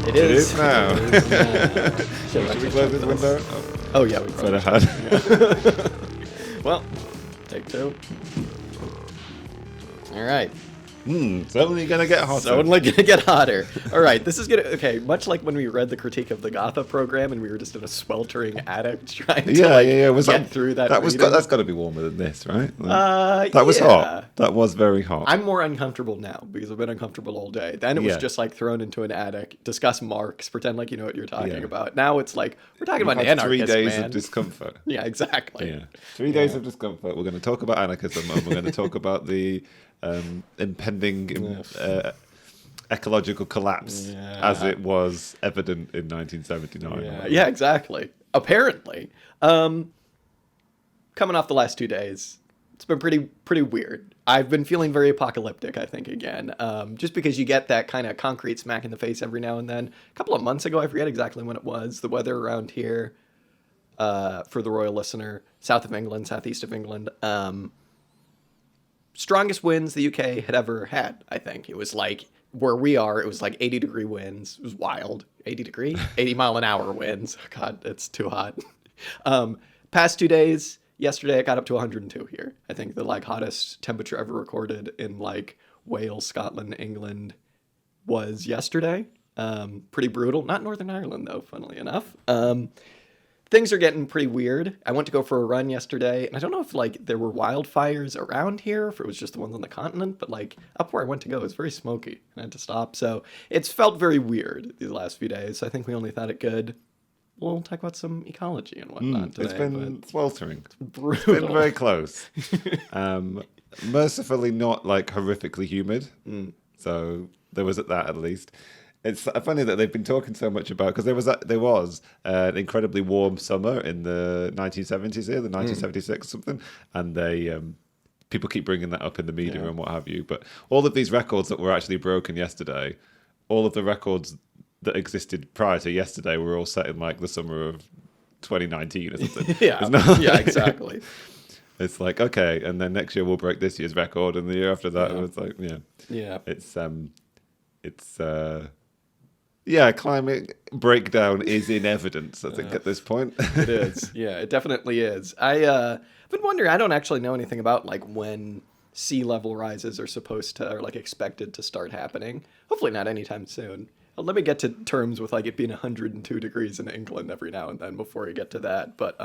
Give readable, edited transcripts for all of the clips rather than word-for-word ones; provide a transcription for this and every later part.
It is now. Should we close this window? Oh yeah, we Better had. Yeah. Well, take two. All right. Certainly gonna get hotter. So only gonna get hotter. All right, this is okay. Much like when we read the critique of the Gotha program, and we were just in a sweltering attic trying to get through that. That's got to be warmer than this, right? That was hot. That was very hot. I'm more uncomfortable now because I've been uncomfortable all day. Then it was just like thrown into an attic, discuss Marx, pretend like you know what you're talking about. Now it's like we're talking about anarchists, 3 days man. of discomfort. Yeah, exactly. Yeah, 3 days of discomfort. We're going to talk about anarchism, and we're going to talk about the impending ecological collapse as it was evident in 1979. Yeah, exactly. Apparently. Coming off the last 2 days, it's been pretty weird. I've been feeling very apocalyptic, I think, again. Just because you get that kind of concrete smack in the face every now and then. A couple of months ago, I forget exactly when it was, the weather around here, for the royal listener, south of England, southeast of England, strongest winds the UK had ever had, I think. It was like, where we are, it was like 80-degree winds. It was wild. 80-mile-an-hour winds. Oh, God, it's too hot. Past 2 days, yesterday it got up to 102 here. I think the hottest temperature ever recorded in Wales, Scotland, England was yesterday. Pretty brutal. Not Northern Ireland, though, funnily enough. Things are getting pretty weird. I went to go for a run yesterday, and I don't know if there were wildfires around here, if it was just the ones on the continent, but up where I went to go, it was very smoky, and I had to stop. So it's felt very weird these last few days. I think we only thought it good. We'll talk about some ecology and whatnot today. It's been sweltering. Brutal. It's been very close. Mercifully not horrifically humid. So there was that at least. It's funny that they've been talking so much about, because there was an incredibly warm summer in the 1970s here, the 1976 something, and they people keep bringing that up in the media and what have you. But all of these records that were actually broken yesterday, all of the records that existed prior to yesterday were all set in the summer of 2019 or something. Yeah, exactly. It's okay, and then next year we'll break this year's record, and the year after that it's climate breakdown is in evidence, I think, at this point. It is. Yeah, it definitely is. I've been wondering, I don't actually know anything about when sea level rises are supposed to, or expected to start happening. Hopefully not anytime soon. Let me get to terms with it being 102 degrees in England every now and then before we get to that. But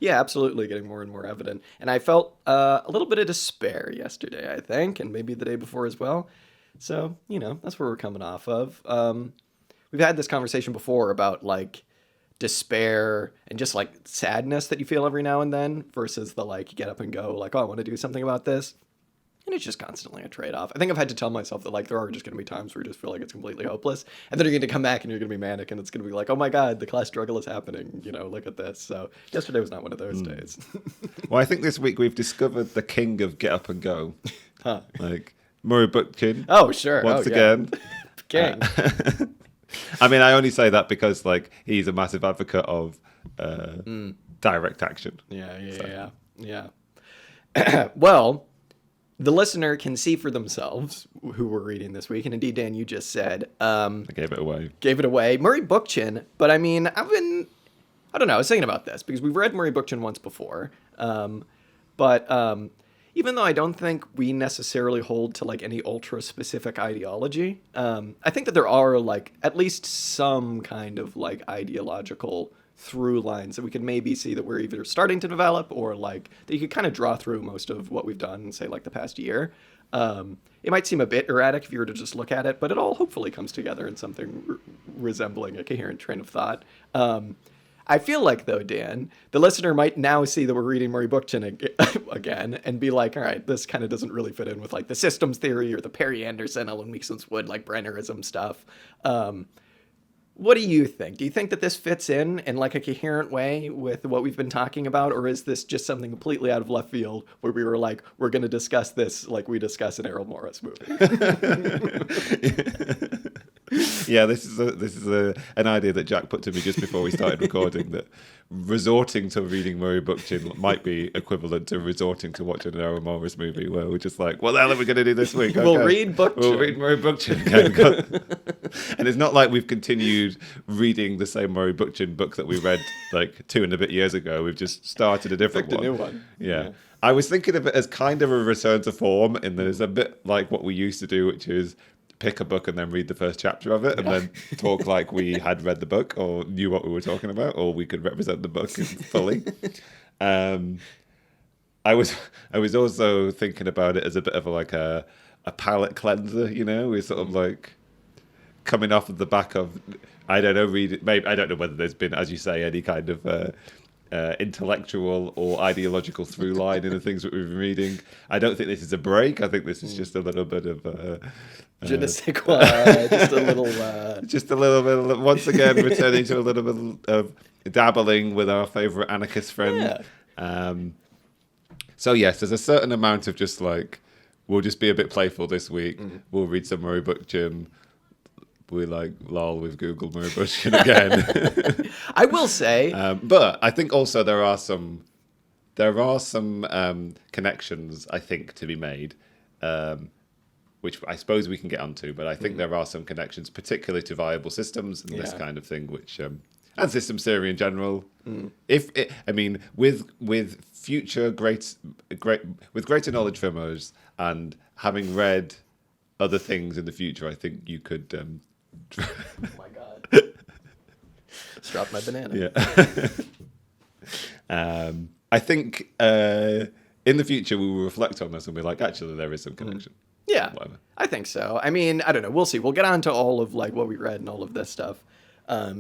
absolutely getting more and more evident. And I felt a little bit of despair yesterday, I think, and maybe the day before as well. So, that's where we're coming off of. We've had this conversation before about despair and just sadness that you feel every now and then versus the get up and go I want to do something about this. And it's just constantly a trade-off. I think I've had to tell myself that there are just going to be times where you just feel like it's completely hopeless. And then you're going to come back and you're going to be manic and it's going to be oh my God, the class struggle is happening. Look at this. So yesterday was not one of those days. Well, I think this week we've discovered the king of get up and go. Murray Bookchin. Oh, sure. Once again. King. I mean, I only say that because he's a massive advocate of direct action. Yeah. Well, the listener can see for themselves who we're reading this week, and indeed, Dan, you just said I gave it away. Murray Bookchin. But I mean, I don't know. I was thinking about this because we've read Murray Bookchin once before, but even though I don't think we necessarily hold to any ultra specific ideology, I think that there are at least some kind of ideological through lines that we can maybe see that we're either starting to develop or that you could kind of draw through most of what we've done in, say, the past year. It might seem a bit erratic if you were to just look at it, but it all hopefully comes together in something resembling a coherent train of thought. I feel though, Dan, the listener might now see that we're reading Murray Bookchin again and be all right, this kind of doesn't really fit in with the systems theory or the Perry Anderson, Ellen Weakson's Wood, Brennerism stuff. What do you think? Do you think that this fits in a coherent way with what we've been talking about? Or is this just something completely out of left field where we were we're going to discuss this we discuss an Errol Morris movie? Yeah, this is an idea that Jack put to me just before we started recording, that resorting to reading Murray Bookchin might be equivalent to resorting to watching an Errol Morris movie, where we're just what the hell are we going to do this week? We'll read Bookchin. We'll read Murray Bookchin. Okay, And it's not like we've continued reading the same Murray Bookchin book that we read like 2 and a bit years ago. We've just started a different Picked one. a new one. Yeah. I was thinking of it as kind of a return to form, in that it's a bit like what we used to do, which is pick a book and then read the first chapter of it, and then talk like we had read the book or knew what we were talking about, or we could represent the book fully. I was also thinking about it as a bit of a palate cleanser, you know. We're sort of like coming off of the back of, I don't know, maybe I don't know whether there's been, as you say, any kind of intellectual or ideological through line in the things that we've been reading. I don't think this is a break. I think this is just a little bit of Je ne sais quoi, just a little bit, once again, returning to a little bit of dabbling with our favourite anarchist friend. Yeah. So yes, there's a certain amount of just like, we'll just be a bit playful this week. We'll read some Murray Bookchin. We like lol with Google Murray Bookchin again. I will say, but I think also there are some connections, I think, to be made, which I suppose we can get onto. But I think there are some connections, particularly to viable systems and this kind of thing, which and systems theory in general. With future with greater knowledge from us and having read other things in the future, I think you could. Oh my god! Just dropped my banana. Yeah. I think in the future we will reflect on this and be like, actually, there is some connection. Yeah, whatever. I think so. I mean, I don't know. We'll see. We'll get on to all of like what we read and all of this stuff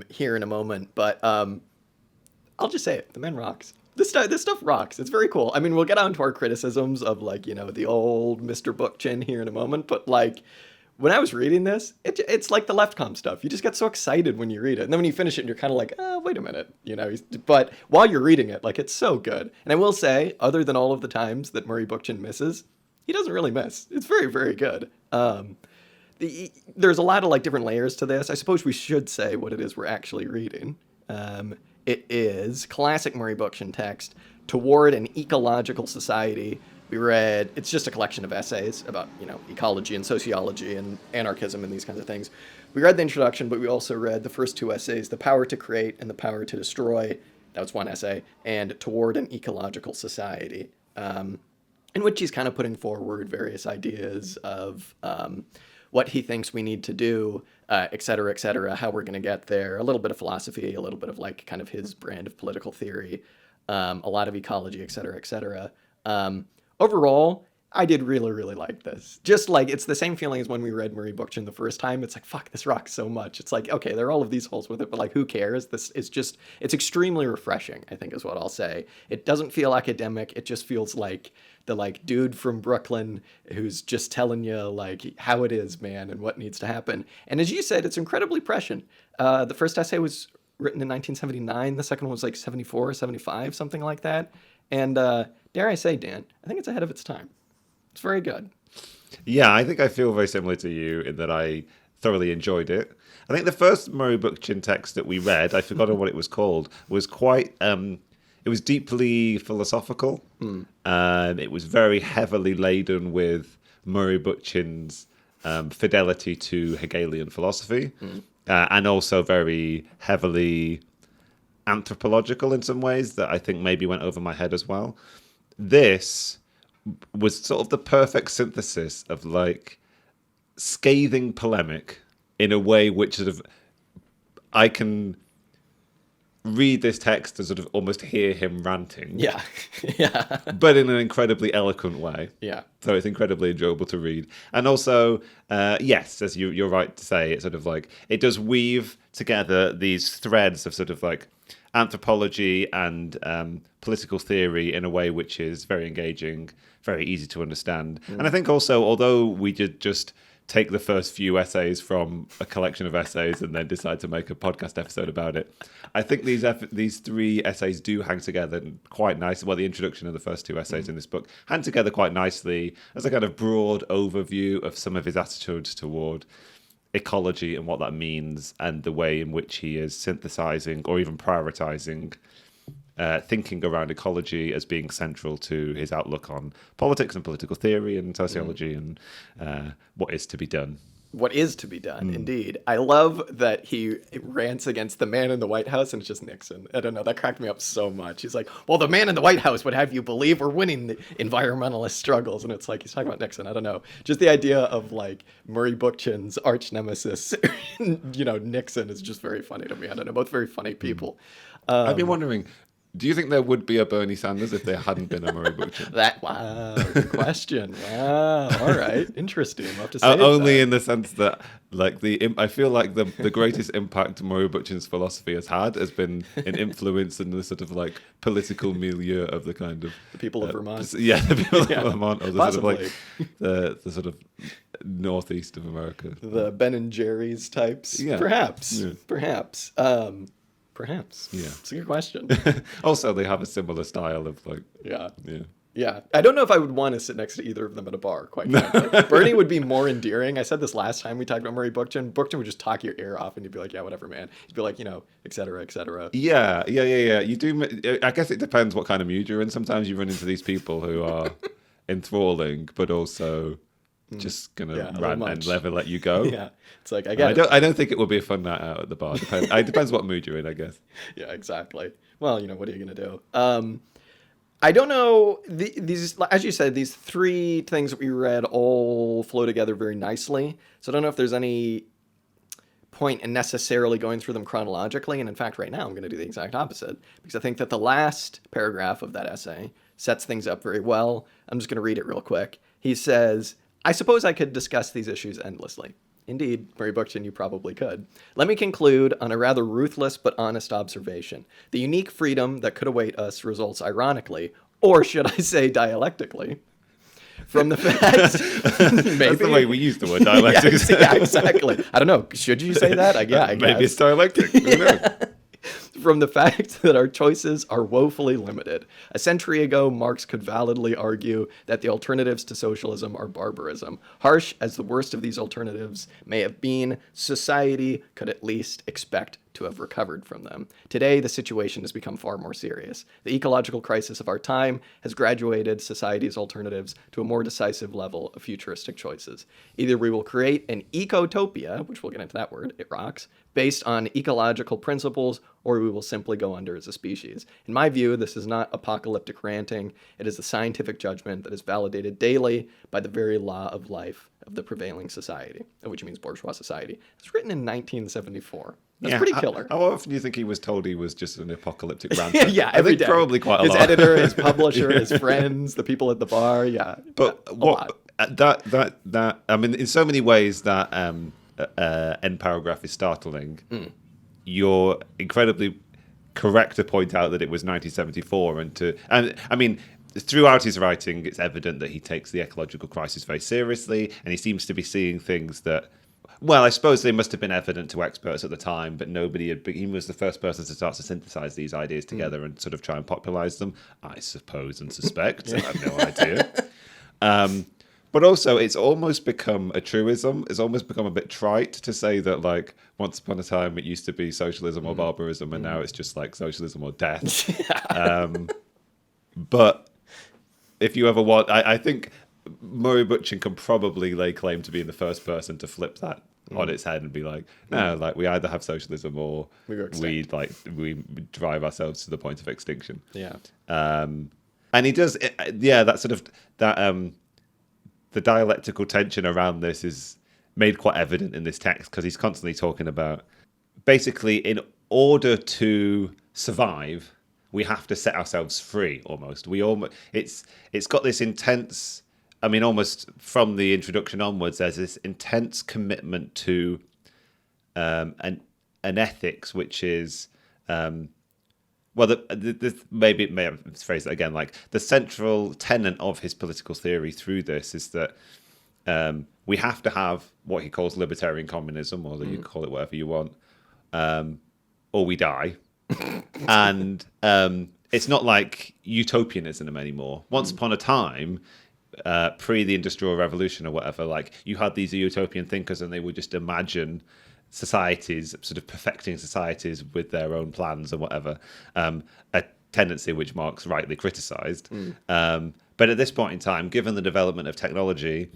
here in a moment. But I'll just say it. The man rocks. This stuff rocks. It's very cool. I mean, we'll get on to our criticisms of like, you know, the old Mr. Bookchin here in a moment. But like, when I was reading this, it's like the leftcom stuff. You just get so excited when you read it. And then when you finish it, you're kind of like, oh, wait a minute. You know, but while you're reading it, like, it's so good. And I will say, other than all of the times that Murray Bookchin misses, he doesn't really miss. It's very, very good. There's a lot of like different layers to this. I suppose we should say what it is we're actually reading. It is classic Murray Bookchin text, Toward an Ecological Society. We read, it's just a collection of essays about, you know, ecology and sociology and anarchism and these kinds of things. We read the introduction, but we also read the first 2 essays, The Power to Create and The Power to Destroy. That was one essay. And Toward an Ecological Society, in which he's kind of putting forward various ideas of what he thinks we need to do, et cetera, how we're going to get there. A little bit of philosophy, a little bit of like kind of his brand of political theory, a lot of ecology, et cetera. Overall, I did really, really like this. Just like, it's the same feeling as when we read Murray Bookchin the first time. It's like, fuck, this rocks so much. It's like, okay, there are all of these holes with it, but like, who cares? This is just, it's extremely refreshing, I think is what I'll say. It doesn't feel academic. It just feels like the like dude from Brooklyn who's just telling you like how it is, man, and what needs to happen. And as you said, it's incredibly prescient. The first essay was written in 1979. The second one was like 74, 75, something like that. And dare I say, Dan, I think it's ahead of its time. It's very good. Yeah, I think I feel very similar to you in that I thoroughly enjoyed it. I think the first Murray Bookchin text that we read, I forgot what it was called, was quite, it was deeply philosophical. It was very heavily laden with Murray Bookchin's fidelity to Hegelian philosophy, and also very heavily anthropological in some ways that I think maybe went over my head as well. This was sort of the perfect synthesis of like scathing polemic in a way which sort of I can read this text and sort of almost hear him ranting. Yeah. Yeah. But in an incredibly eloquent way. Yeah. So it's incredibly enjoyable to read. And also, yes, as you're right to say, it's sort of like, it does weave together these threads of sort of like anthropology and political theory in a way which is very engaging, very easy to understand. And I think also, although we did just take the first few essays from a collection of essays and then decide to make a podcast episode about it, I think these 3 essays do hang together quite nicely. Well, the introduction of the first 2 essays in this book hang together quite nicely as a kind of broad overview of some of his attitudes toward ecology and what that means, and the way in which he is synthesizing or even prioritizing thinking around ecology as being central to his outlook on politics and political theory and sociology and what is to be done. what is to be done, indeed. I love that he rants against the man in the White House, and it's just Nixon. I don't know, that cracked me up so much. He's like, well, the man in the White House would have you believe we're winning the environmentalist struggles. And it's like, he's talking about Nixon. I don't know. Just the idea of like Murray Bookchin's arch nemesis, Nixon, is just very funny to me. I don't know, both very funny people. I've been wondering, do you think there would be a Bernie Sanders if there hadn't been a Murray Bookchin? Wow, good question. Wow, all right, interesting. We'll have to say only in the sense that, like, I feel like the greatest impact Murray Bookchin's philosophy has had has been an influence in the sort of like political milieu of the kind of the people of Vermont. Yeah, the people of Vermont, or the Possibly. sort of like the sort of northeast of America, the Ben and Jerry's types. Yeah. Perhaps. Yeah. Perhaps. Yeah, it's a good question. Also, they have a similar style of like, Yeah. I don't know if I would want to sit next to either of them at a bar, quite frankly. Bernie would be more endearing. I said this last time we talked about Murray Bookchin. Bookchin would just talk your ear off and you'd be like, yeah, whatever, man. He'd be like, et cetera, et cetera. Yeah. You do. I guess it depends what kind of mood you're in. Sometimes you run into these people who are enthralling, but also just gonna rant and never let you go. Yeah, it's like I don't think it would be a fun night out at the bar. It depends what mood you're in, I guess. Yeah, exactly. Well, what are you gonna do? I don't know. These, as you said, these three things that we read all flow together very nicely. So I don't know if there's any point in necessarily going through them chronologically. And in fact, right now I'm going to do the exact opposite, because I think that the last paragraph of that essay sets things up very well. I'm just going to read it real quick. He says, I suppose I could discuss these issues endlessly. Indeed, Murray Bookchin, you probably could. Let me conclude on a rather ruthless but honest observation. The unique freedom that could await us results ironically, or should I say dialectically, from the fact... maybe. That's the way we use the word dialectic. Yeah, exactly. I don't know. Should you say that? I guess. Maybe it's dialectic. Who knows? From the fact that our choices are woefully limited. A century ago, Marx could validly argue that the alternatives to socialism are barbarism. Harsh as the worst of these alternatives may have been, society could at least expect to have recovered from them. Today, the situation has become far more serious. The ecological crisis of our time has graduated society's alternatives to a more decisive level of futuristic choices. Either we will create an ecotopia, which we'll get into that word, it rocks, based on ecological principles, or we will simply go under as a species. In my view, this is not apocalyptic ranting. It is the scientific judgment that is validated daily by the very law of life of the prevailing society, which means bourgeois society. It's written in 1974. That's pretty killer. How often do you think he was told he was just an apocalyptic ranter? Yeah, every day. Probably quite a lot. His editor, his publisher, his friends, the people at the bar. Yeah, but that I mean, in so many ways, that end paragraph is startling. You're incredibly correct to point out that it was 1974, and I mean, throughout his writing, it's evident that he takes the ecological crisis very seriously, and he seems to be seeing things that, well, I suppose they must have been evident to experts at the time, but he was the first person to start to synthesize these ideas together and sort of try and popularize them, I suppose and suspect. I have no idea. But also, it's almost become a truism. It's almost become a bit trite to say that, like, once upon a time it used to be socialism or barbarism, and now it's just like socialism or death. But if you ever want, I think Murray Bookchin can probably lay claim to being the first person to flip that on its head and be like, no, like, we either have socialism or we drive ourselves to the point of extinction. Yeah. And he does, that sort of the dialectical tension around this is made quite evident in this text, because he's constantly talking about, basically, in order to survive, we have to set ourselves free. It's got this intense, I mean, almost from the introduction onwards, there's this intense commitment to an ethics, which is, maybe may have phrased it again, like, the central tenet of his political theory through this is that we have to have what he calls libertarian communism, or you call it whatever you want, or we die. And it's not like utopianism anymore. Once upon a time, pre the Industrial Revolution or whatever, like, you had these utopian thinkers and they would just imagine societies, sort of perfecting societies with their own plans and whatever, a tendency which Marx rightly criticized. But at this point in time, given the development of technology,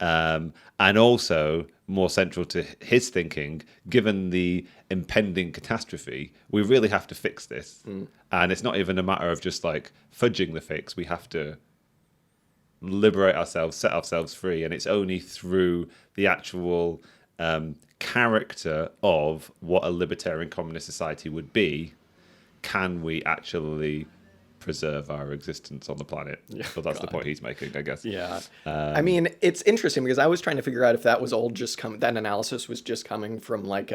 And also, more central to his thinking, given the impending catastrophe, we really have to fix this. And it's not even a matter of just like fudging the fix. We have to liberate ourselves, set ourselves free. And it's only through the actual character of what a libertarian communist society would be can we actually preserve our existence on the planet. But that's the point he's making, I guess. Yeah. I mean, it's interesting because I was trying to figure out if that was all just that analysis was just coming from like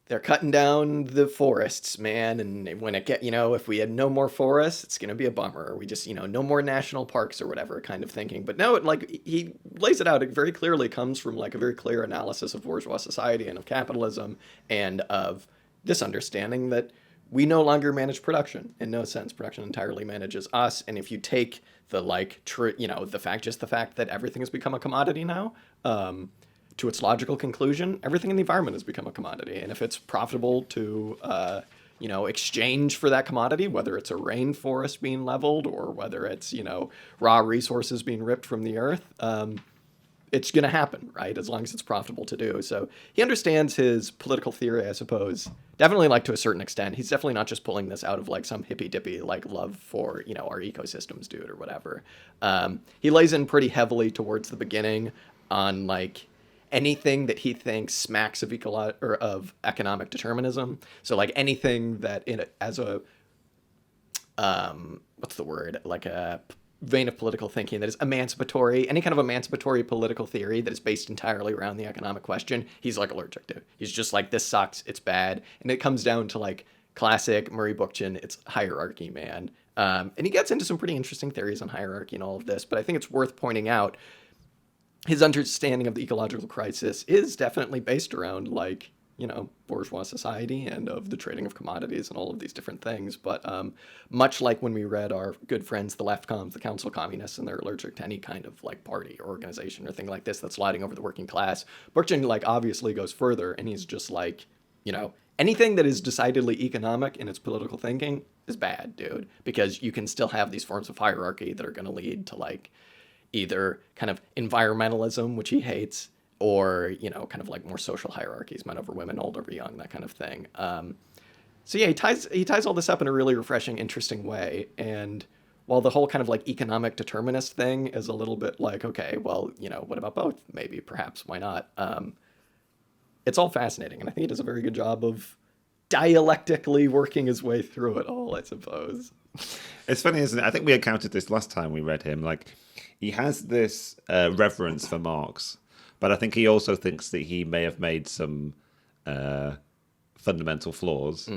they're cutting down the forests, man. And when it if we had no more forests, it's going to be a bummer. We just, no more national parks or whatever kind of thinking. But no, he lays it out. It very clearly comes from like a very clear analysis of bourgeois society and of capitalism and of this understanding that we no longer manage production. In no sense, production entirely manages us. And if you take the the fact that everything has become a commodity now, to its logical conclusion, everything in the environment has become a commodity. And if it's profitable to, exchange for that commodity, whether it's a rainforest being leveled or whether it's, raw resources being ripped from the earth, it's going to happen, right? As long as it's profitable to do. So he understands his political theory, I suppose, definitely like to a certain extent. He's definitely not just pulling this out of like some hippy dippy like love for, our ecosystems dude or whatever. He lays in pretty heavily towards the beginning on like anything that he thinks smacks of of economic determinism. So like anything that as a what's the word, like a vein of political thinking that is emancipatory, any kind of emancipatory political theory that is based entirely around the economic question, he's like allergic to. He's just like, this sucks, it's bad. And it comes down to like classic Murray Bookchin, it's hierarchy, man. And he gets into some pretty interesting theories on hierarchy and all of this, but I think it's worth pointing out his understanding of the ecological crisis is definitely based around like, bourgeois society and of the trading of commodities and all of these different things. But much like when we read our good friends, the left comms, the council communists, and they're allergic to any kind of like party or organization or thing like this that's sliding over the working class, Bookchin like obviously goes further and he's just like, anything that is decidedly economic in its political thinking is bad, dude, because you can still have these forms of hierarchy that are going to lead to like either kind of environmentalism, which he hates, or, kind of like more social hierarchies, men over women, old over young, that kind of thing. So yeah, he ties all this up in a really refreshing, interesting way. And while the whole kind of like economic determinist thing is a little bit like, okay, well, what about both? Maybe, perhaps, why not? It's all fascinating. And I think he does a very good job of dialectically working his way through it all, I suppose. It's funny, isn't it? I think we encountered this last time we read him. Like, he has this reverence for Marx, but I think he also thinks that he may have made some fundamental flaws.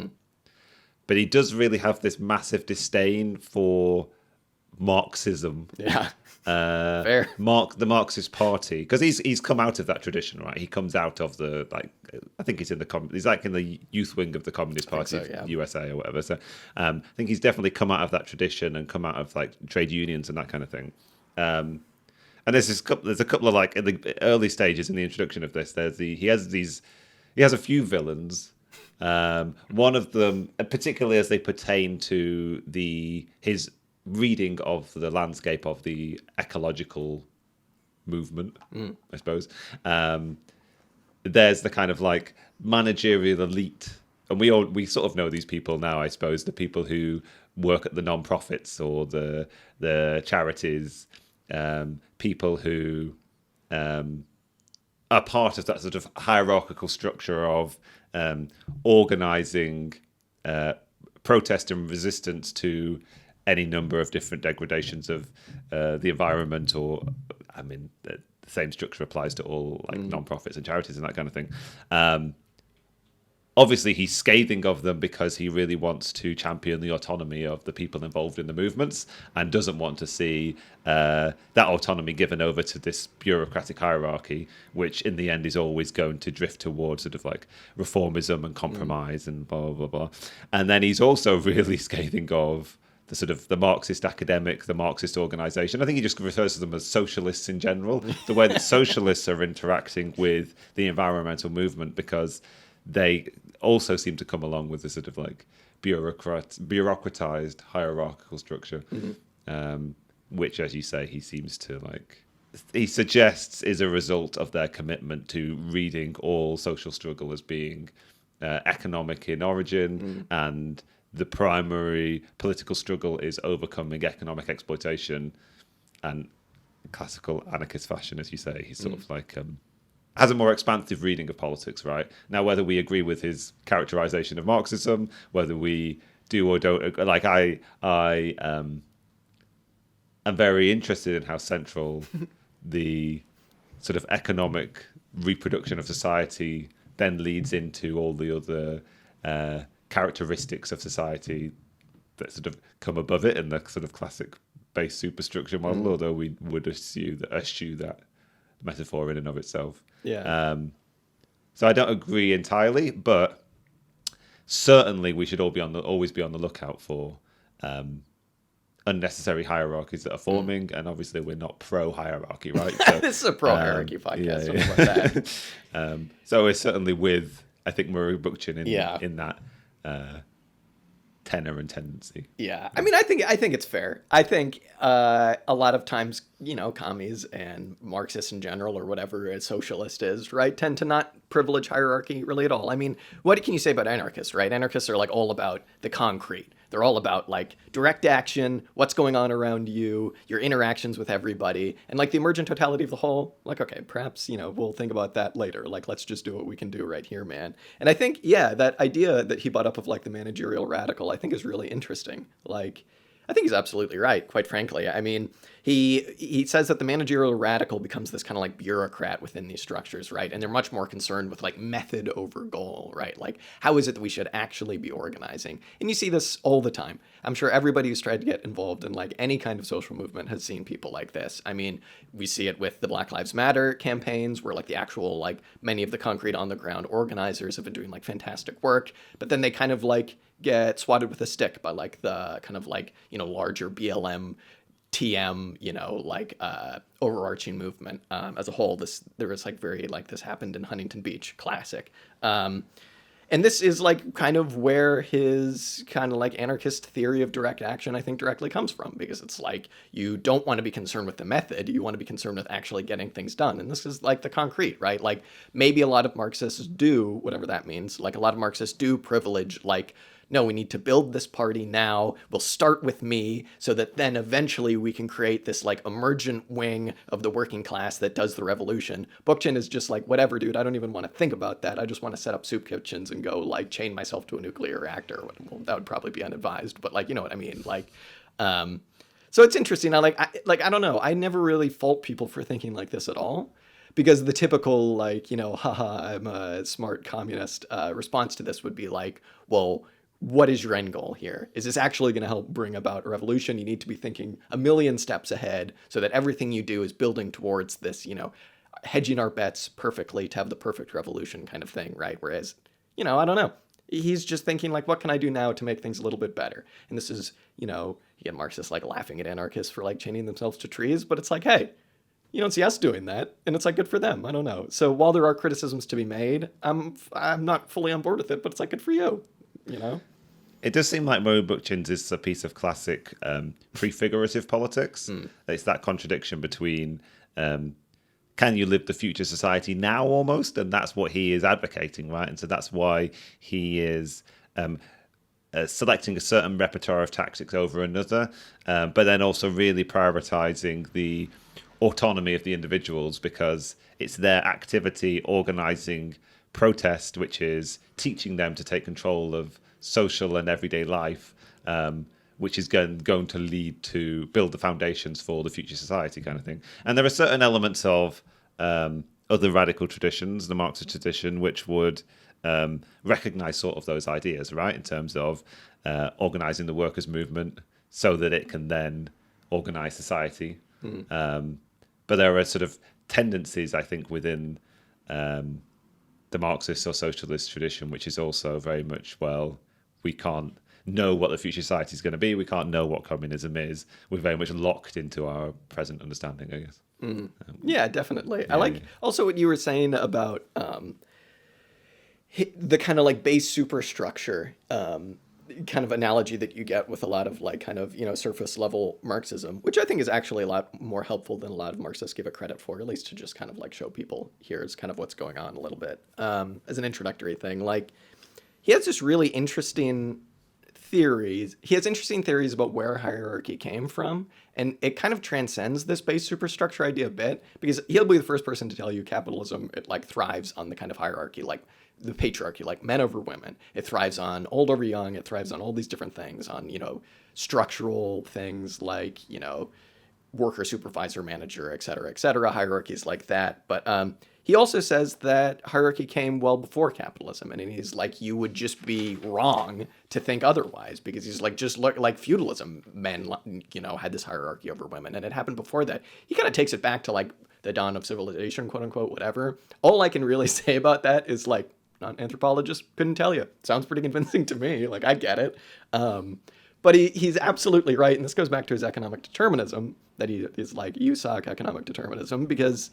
But he does really have this massive disdain for Marxism. Yeah. Fair. The Marxist Party, because he's come out of that tradition, right? He comes out of the I think he's in he's like in the youth wing of the Communist Party of USA or whatever. So I think he's definitely come out of that tradition and come out of like trade unions and that kind of thing. And there's a couple of like in the early stages in the introduction of this. He has a few villains. One of them, particularly as they pertain to his reading of the landscape of the ecological movement, I suppose. There's the kind of like managerial elite, and we sort of know these people now, I suppose, the people who work at the non-profits or the charities, people who are part of that sort of hierarchical structure of organizing protest and resistance to any number of different degradations of the environment, or I mean, the same structure applies to all like non-profits and charities and that kind of thing. Obviously, he's scathing of them because he really wants to champion the autonomy of the people involved in the movements and doesn't want to see that autonomy given over to this bureaucratic hierarchy, which in the end is always going to drift towards sort of like reformism and compromise and blah, blah, blah. And then he's also really scathing of the sort of the Marxist academic, the Marxist organization. I think he just refers to them as socialists in general, the way that socialists are interacting with the environmental movement, because they also seem to come along with this sort of like bureaucratized hierarchical structure, which, as you say, he seems to like he suggests is a result of their commitment to reading all social struggle as being economic in origin, and the primary political struggle is overcoming economic exploitation. And classical anarchist fashion, as you say, he's sort of like has a more expansive reading of politics, right? Now, whether we agree with his characterization of Marxism, whether we do or don't, like I'm very interested in how central the sort of economic reproduction of society then leads into all the other characteristics of society that sort of come above it in the sort of classic base superstructure model, although we would eschew that metaphor in and of itself. Yeah. So I don't agree entirely, but certainly we should always be on the lookout for unnecessary hierarchies that are forming, and obviously we're not pro-hierarchy, right? So, This is a pro-hierarchy podcast. yeah. What about that? So we're certainly with, I think, Murray Bookchin in that tenor and tendency. Yeah, I mean, I think it's fair. I think a lot of times, commies and Marxists in general, or whatever a socialist is, right, tend to not privilege hierarchy really at all. I mean, what can you say about anarchists, right? Anarchists are like all about the concrete. They're all about like direct action, what's going on around you, your interactions with everybody, and like the emergent totality of the whole. Like, okay, perhaps, we'll think about that later. Like, let's just do what we can do right here, man. And I think, yeah, that idea that he brought up of like the managerial radical, I think is really interesting. Like, I think he's absolutely right, quite frankly. I mean, he says that the managerial radical becomes this kind of like bureaucrat within these structures, right? And they're much more concerned with like method over goal, right? Like, how is it that we should actually be organizing? And you see this all the time. I'm sure everybody who's tried to get involved in like any kind of social movement has seen people like this. I mean, we see it with the Black Lives Matter campaigns, where like the actual, like many of the concrete on the ground organizers have been doing like fantastic work, but then they kind of like get swatted with a stick by like the kind of like, larger BLM TM, overarching movement as a whole. There was like very like this happened in Huntington Beach, classic. And this is like kind of where his kind of like anarchist theory of direct action, I think, directly comes from, because it's like you don't want to be concerned with the method. You want to be concerned with actually getting things done. And this is like the concrete, right? Like maybe a lot of Marxists do, whatever that means, like a lot of Marxists do privilege like, no, we need to build this party now. We'll start with me so that then eventually we can create this like emergent wing of the working class that does the revolution. Bookchin is just like, whatever, dude. I don't even want to think about that. I just want to set up soup kitchens and go like chain myself to a nuclear reactor. Well, that would probably be unadvised, but like, you know what I mean? Like, so it's interesting. I don't know. I never really fault people for thinking like this at all. Because the typical, like, haha, I'm a smart communist response to this would be like, well, what is your end goal here? Is this actually going to help bring about a revolution? You need to be thinking a million steps ahead so that everything you do is building towards this, hedging our bets perfectly to have the perfect revolution kind of thing, right? Whereas, I don't know. He's just thinking like, what can I do now to make things a little bit better? And this is, you get Marxists like laughing at anarchists for like chaining themselves to trees, but it's like, hey, you don't see us doing that, and it's like good for them. I don't know. So while there are criticisms to be made, I'm not fully on board with it, but it's like good for you, It does seem like Murray Bookchin's is a piece of classic prefigurative politics. It's that contradiction between can you live the future society now almost? And that's what he is advocating, right? And so that's why he is selecting a certain repertoire of tactics over another, but then also really prioritizing the autonomy of the individuals, because it's their activity organizing protest which is teaching them to take control of social and everyday life, which is going to lead to build the foundations for the future society kind of thing. And there are certain elements of other radical traditions, the Marxist tradition, which would recognize sort of those ideas, right, in terms of organizing the workers' movement so that it can then organize society. But there are sort of tendencies, I think, within the Marxist or socialist tradition, which is also very much, well, we can't know what the future society is going to be. We can't know what communism is. We're very much locked into our present understanding, I guess. Yeah, definitely. I like also what you were saying about the kind of like base superstructure kind of analogy that you get with a lot of like kind of, surface level Marxism, which I think is actually a lot more helpful than a lot of Marxists give it credit for, at least to just kind of like show people here's kind of what's going on a little bit, as an introductory thing. Like, he has this really interesting theories. He has interesting theories about where hierarchy came from, and it kind of transcends this base superstructure idea a bit, because he'll be the first person to tell you capitalism, it like thrives on the kind of hierarchy, like the patriarchy, like men over women. It thrives on old over young. It thrives on all these different things, on, structural things like, worker, supervisor, manager, et cetera, hierarchies like that. But he also says that hierarchy came well before capitalism, and he's like, you would just be wrong to think otherwise, because he's like, just look like feudalism, men, had this hierarchy over women, and it happened before that. He kind of takes it back to like the dawn of civilization, quote unquote, whatever. All I can really say about that is like, not an anthropologist, couldn't tell you. Sounds pretty convincing to me. Like, I get it. But he's absolutely right, and this goes back to his economic determinism, that he's like, you suck, economic determinism, because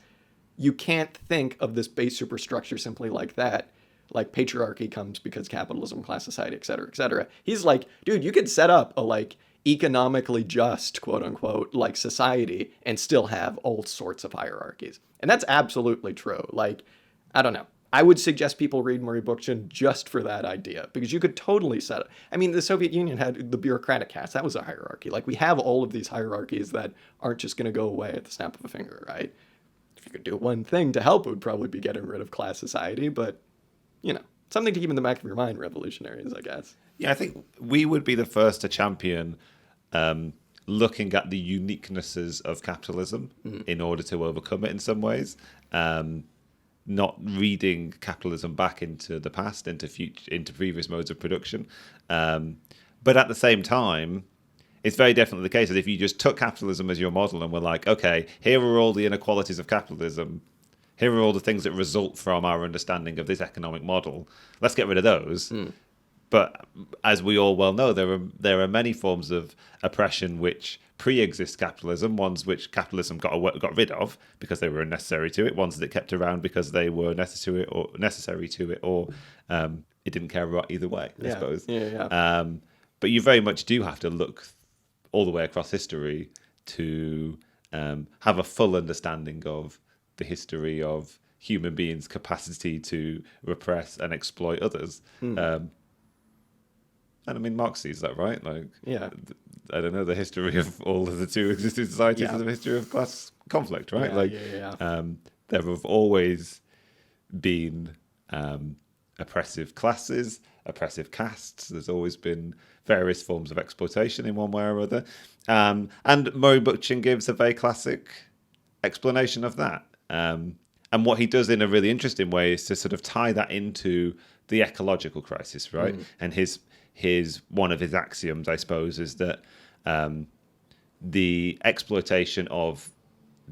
you can't think of this base superstructure simply like that. Like, patriarchy comes because capitalism, class society, et cetera, et cetera. He's like, dude, you could set up a like economically just, quote unquote, like society and still have all sorts of hierarchies. And that's absolutely true. Like, I don't know. I would suggest people read Murray Bookchin just for that idea, because you could totally set it. I mean, the Soviet Union had the bureaucratic caste. That was a hierarchy. Like, we have all of these hierarchies that aren't just going to go away at the snap of a finger, right? If you could do one thing to help, it would probably be getting rid of class society, but, something to keep in the back of your mind, revolutionaries, I guess. Yeah, I think we would be the first to champion looking at the uniquenesses of capitalism in order to overcome it in some ways. Not reading capitalism back into the past, into previous modes of production. But at the same time, it's very definitely the case that if you just took capitalism as your model and were like, okay, here are all the inequalities of capitalism, here are all the things that result from our understanding of this economic model, let's get rid of those. But as we all well know, there are many forms of oppression which pre-exist capitalism, ones which capitalism got rid of because they were unnecessary to it, ones that kept around because they were necessary to it, or it didn't care about either way, I suppose. But you very much do have to look all the way across history to have a full understanding of the history of human beings' capacity to repress and exploit others. And I mean, Marx sees that, right? Like, I don't know, the history of all of the two existing societies is the history of class conflict, right? There have always been oppressive classes, oppressive castes. There's always been various forms of exploitation in one way or other. And Murray Bookchin gives a very classic explanation of that. And what he does in a really interesting way is to sort of tie that into the ecological crisis, right? And his one of his axioms, I suppose, is that the exploitation of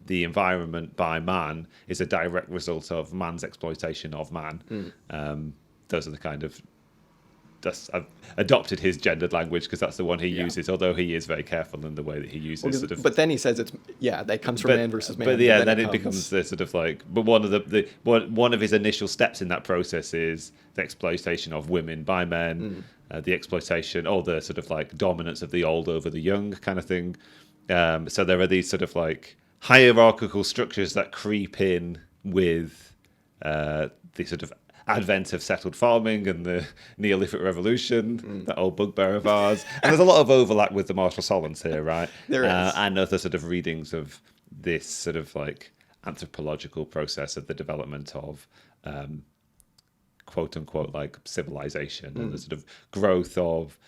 the environment by man is a direct result of man's exploitation of man. Those are the kind of... I've adopted his gendered language because that's the one he uses, although he is very careful in the way that he uses sort of... But then he says that comes from man versus man. But then it becomes the sort of like... But one of his initial steps in that process is the exploitation of women by men, the exploitation, or the sort of like dominance of the old over the young kind of thing. So there are these sort of like hierarchical structures that creep in with the sort of advent of settled farming and the Neolithic Revolution, that old bugbear of ours. And there's a lot of overlap with the Marshall Solons here, right? There is. And other sort of readings of this sort of like anthropological process of the development of quote unquote like civilization and the sort of growth of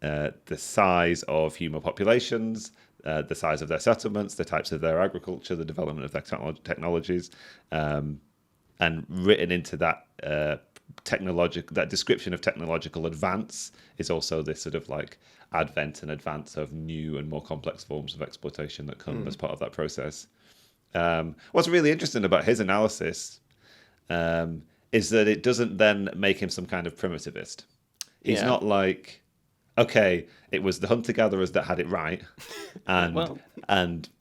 the size of human populations, the size of their settlements, the types of their agriculture, the development of their technologies. And written into that that description of technological advance is also this sort of like advent and advance of new and more complex forms of exploitation that come as part of that process. What's really interesting about his analysis is that it doesn't then make him some kind of primitivist. He's not like, okay, it was the hunter-gatherers that had it right, and Well.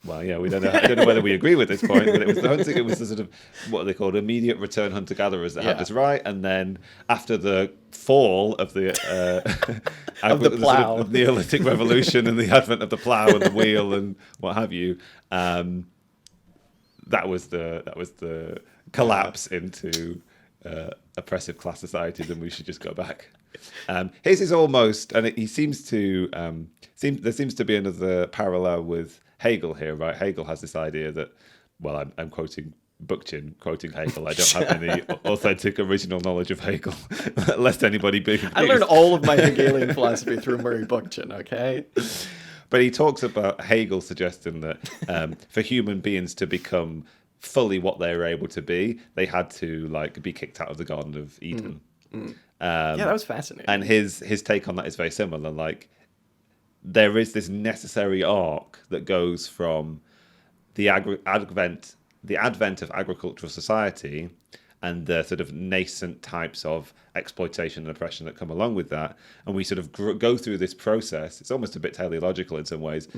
well, yeah, we don't know. I don't know whether we agree with this point, but it was the sort of what they called immediate return hunter-gatherers that had this right, and then after the fall of the Of the plow, sort of Neolithic revolution and the advent of the plow and the wheel and what have you, that was the collapse into oppressive class societies, and we should just go back. His is almost, and he seems to there seems to be another parallel with Hegel here, right? Hegel has this idea that, well, I'm quoting Bookchin, quoting Hegel. I don't have any authentic original knowledge of Hegel, lest anybody be confused. I learned all of my Hegelian philosophy through Murray Bookchin, okay? But he talks about Hegel suggesting that for human beings to become fully what they were able to be, they had to like be kicked out of the Garden of Eden. Yeah, that was fascinating. And his take on that is very similar. Like, there is this necessary arc that goes from the advent of agricultural society and the sort of nascent types of exploitation and oppression that come along with that, and we sort of go through this process. It's almost a bit teleological in some ways.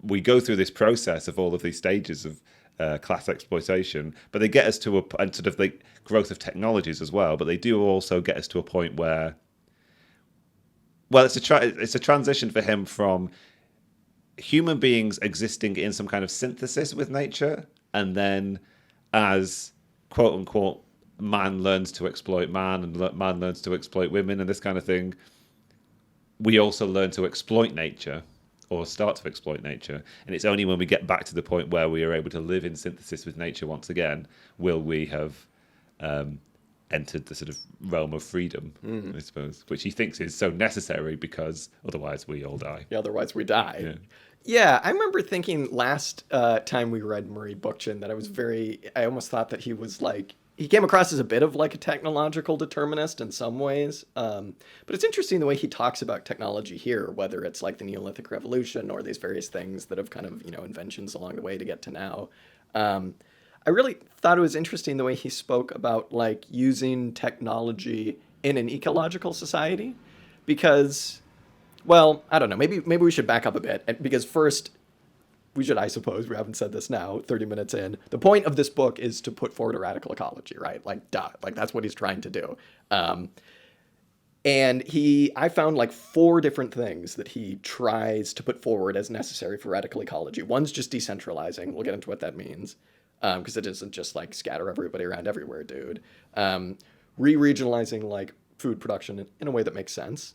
We go through this process of all of these stages of class exploitation, but they get us to and sort of the growth of technologies as well. But they do also get us to a point where, well, it's a transition for him from human beings existing in some kind of synthesis with nature, and then as quote unquote man learns to exploit man and man learns to exploit women and this kind of thing, we also learn to exploit nature, or start to exploit nature. And it's only when we get back to the point where we are able to live in synthesis with nature once again will we have entered the sort of realm of freedom, I suppose, which he thinks is so necessary because otherwise we all die. Yeah, otherwise we die. Yeah, I remember thinking last time we read Murray Bookchin that I almost thought that he was like, he came across as a bit of like a technological determinist in some ways. But it's interesting the way he talks about technology here, whether it's like the Neolithic Revolution or these various things that have kind of, inventions along the way to get to now. I really thought it was interesting the way he spoke about like using technology in an ecological society, because, well, I don't know, maybe we should back up a bit, because first we should, I suppose, we haven't said this now, 30 minutes in, the point of this book is to put forward a radical ecology, right? Like, duh, like that's what he's trying to do. And I found like 4 different things that he tries to put forward as necessary for radical ecology. One's just decentralizing. We'll get into what that means. Because it isn't just like scatter everybody around everywhere, dude. Re-regionalizing like food production in a way that makes sense.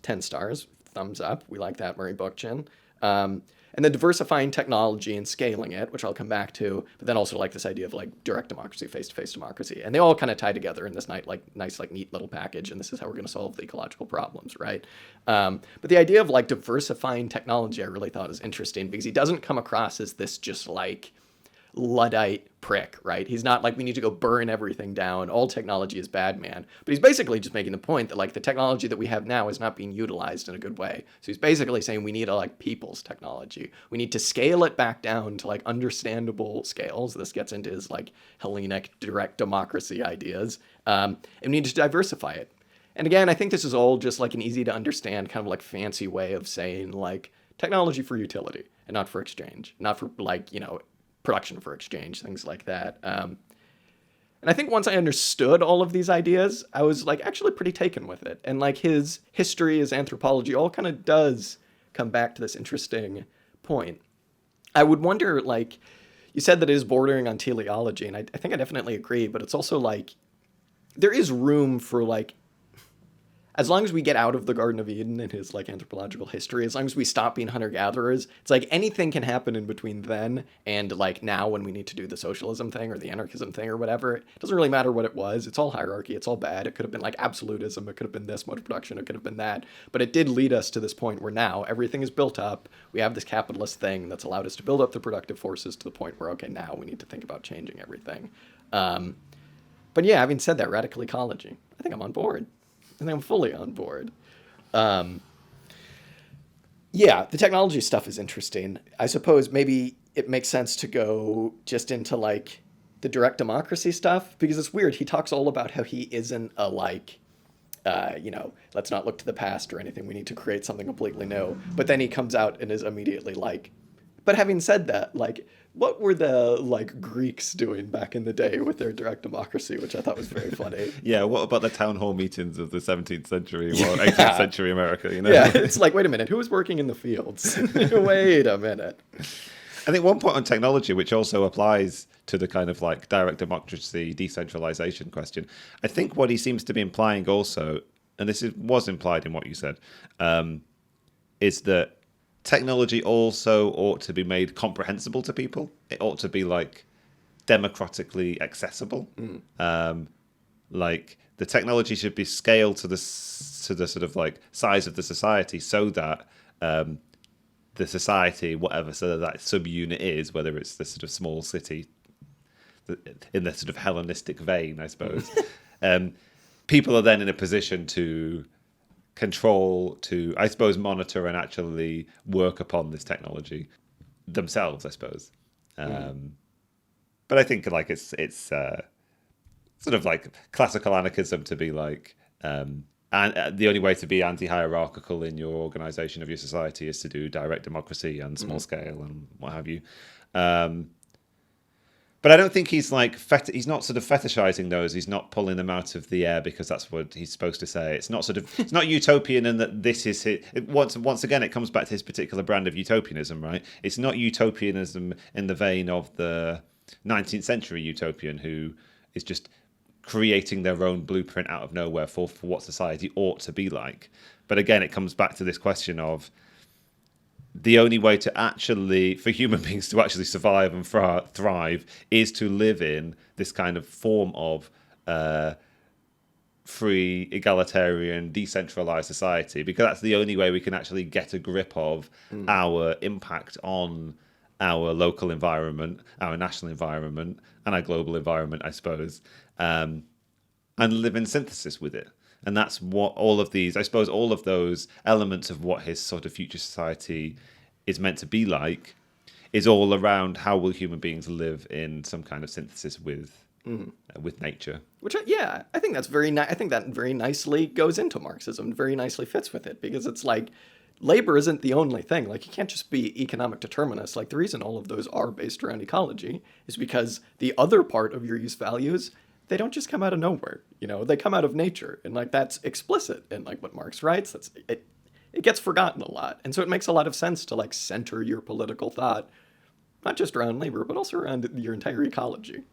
10 stars, thumbs up. We like that, Murray Bookchin. And then diversifying technology and scaling it, which I'll come back to. But then also like this idea of like direct democracy, face-to-face democracy. And they all kind of tie together in this nice, neat little package. And this is how we're going to solve the ecological problems, right? But the idea of like diversifying technology I really thought was interesting, because he doesn't come across as this just like Luddite prick, right? He's not like, we need to go burn everything down, all technology is bad, man. But he's basically just making the point that like the technology that we have now is not being utilized in a good way. So he's basically saying we need a like people's technology. We need to scale it back down to like understandable scales. This gets into his like Hellenic direct democracy ideas. And we need to diversify it. And again, I think this is all just like an easy to understand kind of like fancy way of saying like technology for utility and not for exchange, not for like, production for exchange, things like that. And I think once I understood all of these ideas, I was like actually pretty taken with it. And like his history, his anthropology, all kind of does come back to this interesting point. I would wonder, like, you said that it is bordering on teleology, and I think I definitely agree, but it's also like, there is room for like, as long as we get out of the Garden of Eden in his like anthropological history, as long as we stop being hunter-gatherers, it's like anything can happen in between then and like now when we need to do the socialism thing or the anarchism thing or whatever. It doesn't really matter what it was. It's all hierarchy. It's all bad. It could have been like absolutism. It could have been this mode of production. It could have been that. But it did lead us to this point where now everything is built up. We have this capitalist thing that's allowed us to build up the productive forces to the point where, okay, now we need to think about changing everything. But yeah, having said that, radical ecology, I think I'm on board. I think I'm fully on board. Yeah, the technology stuff is interesting. I suppose maybe it makes sense to go just into like the direct democracy stuff, because it's weird. He talks all about how he isn't a like let's not look to the past or anything. We need to create something completely new. But then he comes out and is immediately like, but having said that, like, what were the like Greeks doing back in the day with their direct democracy, which I thought was very funny. Yeah, what about the town hall meetings of the 17th century or 18th century America, Yeah, it's like, wait a minute, who was working in the fields? Wait a minute. I think one point on technology, which also applies to the kind of like direct democracy, decentralization question, I think what he seems to be implying also, and was implied in what you said, is that technology also ought to be made comprehensible to people. It ought to be like democratically accessible. Like the technology should be scaled to the sort of like size of the society, so that the society, whatever so that subunit is, whether it's the sort of small city in the sort of Hellenistic vein, I suppose, people are then in a position to control, to, I suppose, monitor and actually work upon this technology themselves, I suppose. But I think like it's sort of like classical anarchism to be like, and the only way to be anti-hierarchical in your organization of your society is to do direct democracy and small scale and what have you. But I don't think he's like he's not sort of fetishizing those. He's not pulling them out of the air because that's what he's supposed to say. It's not it's not utopian in that this is once again it comes back to his particular brand of utopianism, right? It's not utopianism in the vein of the 19th century utopian who is just creating their own blueprint out of nowhere for what society ought to be like. But again, it comes back to this question of the only way to actually, for human beings to actually survive and thrive is to live in this kind of form of free, egalitarian, decentralized society, because that's the only way we can actually get a grip of our impact on our local environment, our national environment, and our global environment, I suppose, and live in synthesis with it. And that's what all of these, I suppose, all of those elements of what his sort of future society is meant to be like, is all around how will human beings live in some kind of synthesis with nature. Which, I think that's I think that very nicely goes into Marxism, very nicely fits with it, because it's like, labor isn't the only thing. Like, you can't just be economic determinists. Like, the reason all of those are based around ecology is because the other part of your use values, they don't just come out of nowhere. They come out of nature, and like that's explicit in like what Marx writes. It gets forgotten a lot, and so it makes a lot of sense to like center your political thought not just around labor, but also around your entire ecology.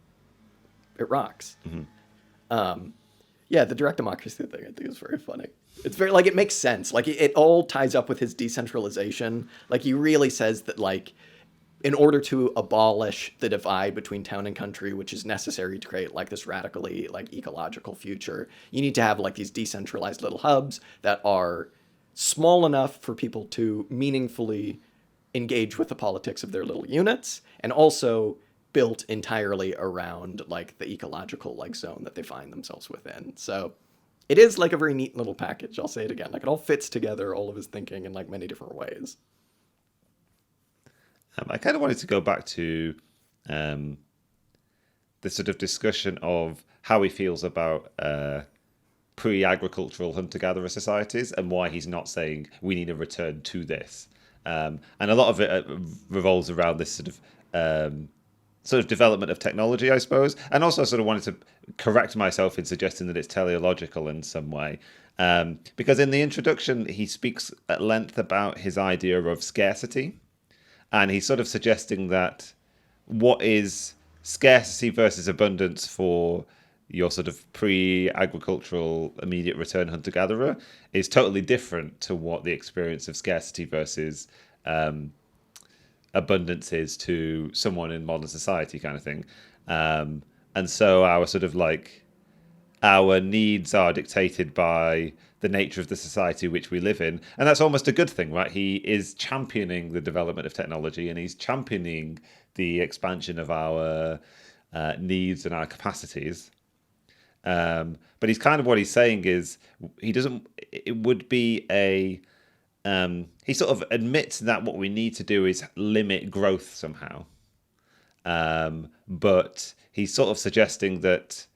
It rocks. The direct democracy thing I think is very funny. It's very like it makes sense. Like it all ties up with his decentralization. Like he really says that like, in order to abolish the divide between town and country, which is necessary to create like this radically like ecological future, you need to have like these decentralized little hubs that are small enough for people to meaningfully engage with the politics of their little units, and also built entirely around like the ecological like zone that they find themselves within. So it is like a very neat little package. I'll say it again. Like it all fits together, all of his thinking in like many different ways. I kind of wanted to go back to the sort of discussion of how he feels about pre-agricultural hunter-gatherer societies and why he's not saying we need a return to this. And a lot of it revolves around this sort of development of technology, I suppose. And also I sort of wanted to correct myself in suggesting that it's teleological in some way. Because in the introduction, he speaks at length about his idea of scarcity. And he's sort of suggesting that what is scarcity versus abundance for your sort of pre-agricultural immediate return hunter-gatherer is totally different to what the experience of scarcity versus abundance is to someone in modern society kind of thing. And so our sort of like, our needs are dictated by the nature of the society which we live in. And that's almost a good thing, right? He is championing the development of technology and he's championing the expansion of our needs and our capacities. But he's kind of what he's saying is he sort of admits that what we need to do is limit growth somehow. But he's sort of suggesting that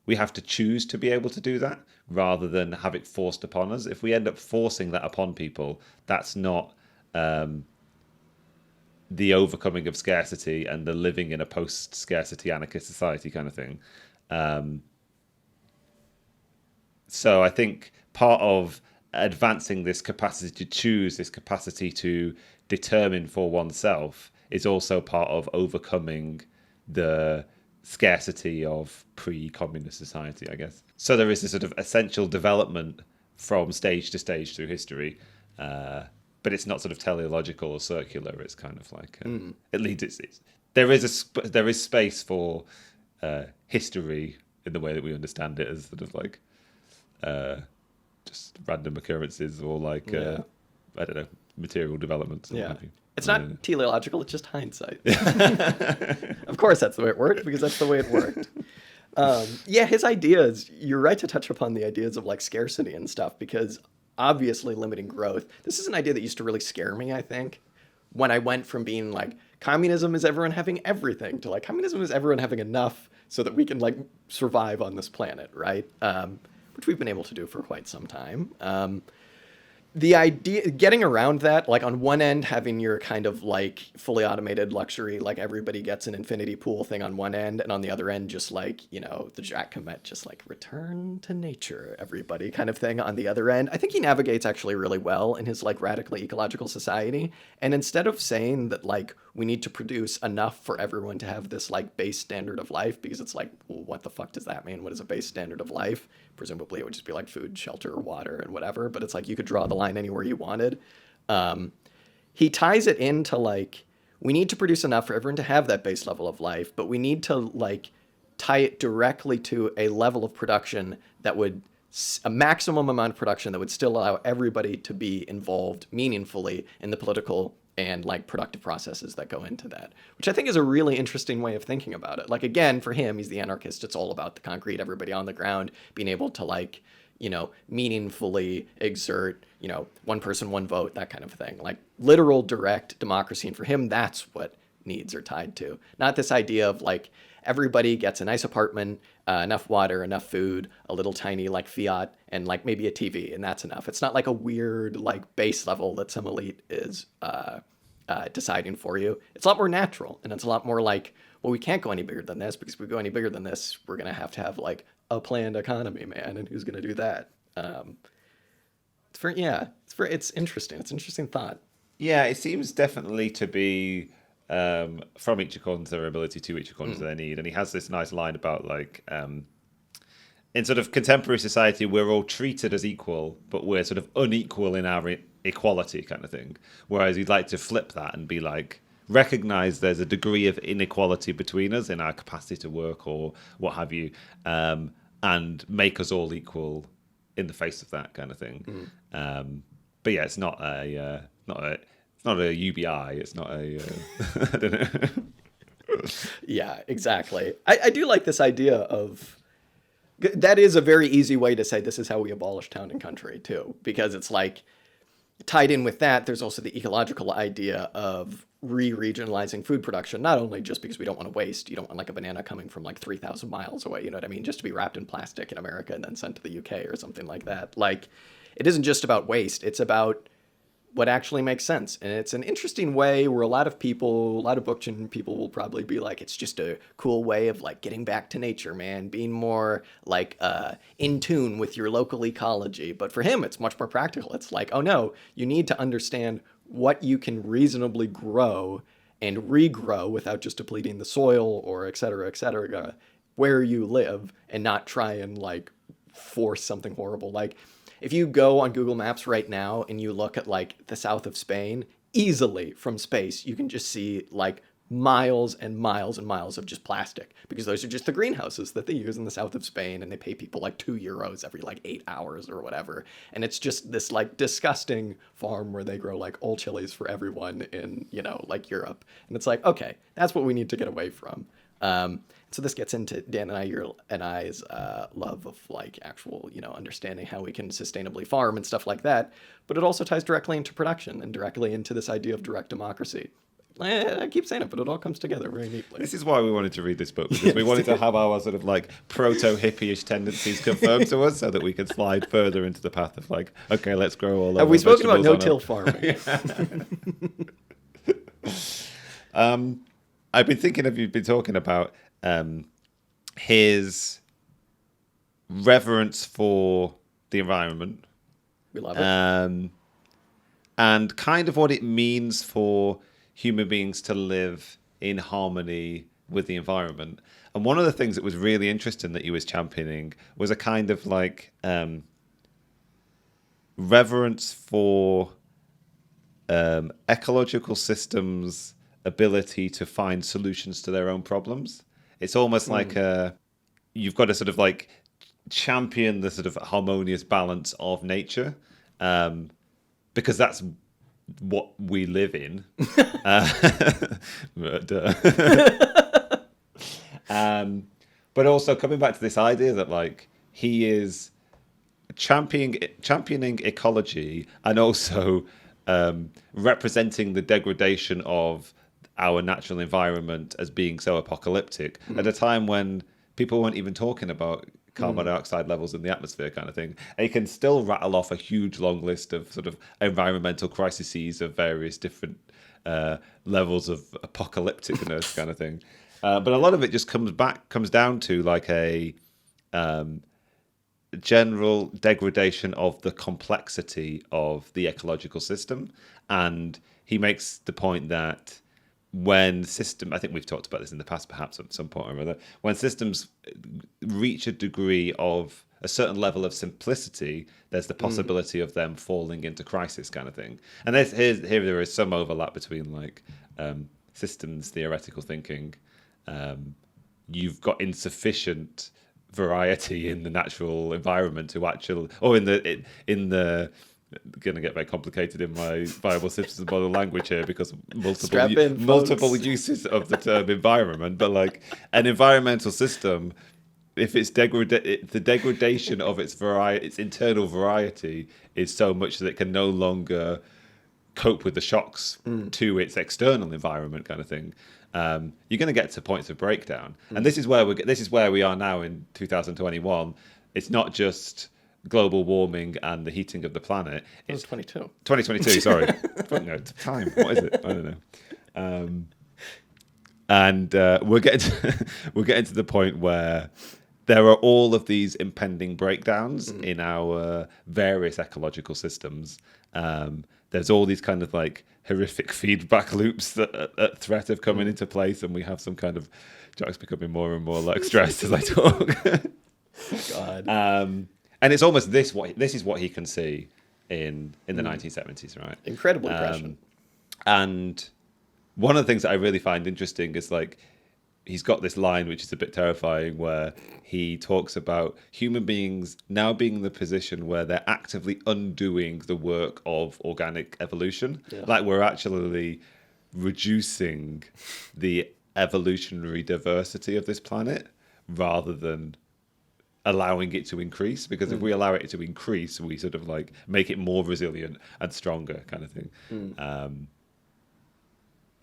we have to choose to be able to do that rather than have it forced upon us. If we end up forcing that upon people, that's not the overcoming of scarcity and the living in a post-scarcity anarchist society kind of thing. So I think part of advancing this capacity to choose, this capacity to determine for oneself, is also part of overcoming the scarcity of pre-communist society, I guess. So there is this sort of essential development from stage to stage through history, but it's not sort of teleological or circular. It's kind of like it leads. There is space for history in the way that we understand it as sort of like just random occurrences or like I don't know, material developments. Yeah. It's not teleological, it's just hindsight. Of course that's the way it worked, because that's the way it worked. His ideas, you're right to touch upon the ideas of like scarcity and stuff, because obviously limiting growth. This is an idea that used to really scare me, I think, when I went from being like, communism is everyone having everything, to like, communism is everyone having enough so that we can like survive on this planet, right? Which we've been able to do for quite some time. The idea, getting around that, like on one end, having your kind of like fully automated luxury, like everybody gets an infinity pool thing on one end, and on the other end, just like, you know, the Jack Comet, just like return to nature, everybody kind of thing on the other end. I think he navigates actually really well in his like radically ecological society. And instead of saying that like we need to produce enough for everyone to have this like base standard of life, because it's like, well, what the fuck does that mean? What is a base standard of life? Presumably it would just be like food, shelter, water, and whatever. But it's like you could draw the line anywhere you wanted. He ties it into like, we need to produce enough for everyone to have that base level of life, but we need to like tie it directly to a level of production that would, a maximum amount of production that would still allow everybody to be involved meaningfully in the political and like productive processes that go into that, which I think is a really interesting way of thinking about it. Like, again, for him, he's the anarchist. It's all about the concrete, everybody on the ground being able to like, you know, meaningfully exert, you know, one person, one vote, that kind of thing, like literal direct democracy. And for him, that's what needs are tied to, not this idea of like, everybody gets a nice apartment, enough water, enough food, a little tiny like Fiat, and like maybe a TV, and that's enough. It's not like a weird like base level that some elite is deciding for you. It's a lot more natural, and it's a lot more like, well, we can't go any bigger than this, because if we go any bigger than this, we're gonna have to have like a planned economy, man, and who's gonna do that? It's interesting. It's an interesting thought. Yeah, it seems definitely to be from each according to their ability to each according to their need. And he has this nice line about like, in sort of contemporary society, we're all treated as equal, but we're sort of unequal in our equality kind of thing. Whereas he'd like to flip that and be like, recognize there's a degree of inequality between us in our capacity to work or what have you, and make us all equal in the face of that kind of thing. But yeah, it's not a UBI. It's not a I don't know. Yeah, exactly. I do like this idea of, that is a very easy way to say this is how we abolish town and country too, because it's like tied in with that. There's also the ecological idea of re-regionalizing food production, not only just because we don't want to waste. You don't want like a banana coming from like 3,000 miles away, you know what I mean? Just to be wrapped in plastic in America and then sent to the UK or something like that. Like, it isn't just about waste. It's about what actually makes sense. And it's an interesting way where a lot of Bookchin people will probably be like, it's just a cool way of like getting back to nature, man, being more like in tune with your local ecology. But for him, it's much more practical. It's like, oh no, you need to understand what you can reasonably grow and regrow without just depleting the soil or et cetera, where you live, and not try and like force something horrible. Like, if you go on Google Maps right now and you look at like the south of Spain, easily from space, you can just see like miles and miles and miles of just plastic, because those are just the greenhouses that they use in the south of Spain, and they pay people like €2 every like 8 hours or whatever. And it's just this like disgusting farm where they grow like old chilies for everyone in, you know, like Europe. And it's like, okay, that's what we need to get away from. So this gets into Dan and I's love of like actual, you know, understanding how we can sustainably farm and stuff like that. But it also ties directly into production and directly into this idea of direct democracy. I keep saying it, but it all comes together very neatly. This is why we wanted to read this book, because we wanted to have our sort of like proto-hippie-ish tendencies confirmed to us so that we could slide further into the path of like, okay, let's grow all over. Have we spoken about no-till farming? I've been thinking of you've been talking about his reverence for the environment. We love it. And kind of what it means for human beings to live in harmony with the environment. And one of the things that was really interesting that he was championing was a kind of like reverence for ecological systems' ability to find solutions to their own problems. It's almost like you've got to sort of like champion the sort of harmonious balance of nature, because that's what we live in. But also coming back to this idea that like he is championing ecology and also representing the degradation of our natural environment as being so apocalyptic at a time when people weren't even talking about carbon dioxide levels in the atmosphere kind of thing. And he can still rattle off a huge long list of sort of environmental crises of various different levels of apocalypticness kind of thing. But a lot of it just comes down to like a general degradation of the complexity of the ecological system. And he makes the point that when I think we've talked about this in the past, perhaps at some point or other, when systems reach a degree of a certain level of simplicity, there's the possibility of them falling into crisis kind of thing. And here there is some overlap between like systems theoretical thinking. You've got insufficient variety in the natural environment to actually, or in the going to get very complicated in my viable systems model language here because multiple uses of the term environment, but like an environmental system, if it's the degradation of its internal variety is so much that it can no longer cope with the shocks to its external environment kind of thing, you're going to get to points of breakdown. And this is where we are now in 2021. It's not just global warming and the heating of the planet. It's 2022, sorry. No, time. What is it? I don't know. And we're getting to the point where there are all of these impending breakdowns in our various ecological systems. There's all these kind of like horrific feedback loops that at threat of coming into place, and we have some kind of Jack's becoming more and more like stressed as I talk. God. And it's almost this is what he can see in the 1970s, right? Incredibly prescient. And one of the things that I really find interesting is like he's got this line which is a bit terrifying where he talks about human beings now being in the position where they're actively undoing the work of organic evolution. Yeah. Like we're actually reducing the evolutionary diversity of this planet rather than allowing it to increase, because if we allow it to increase, we sort of like make it more resilient and stronger kind of thing.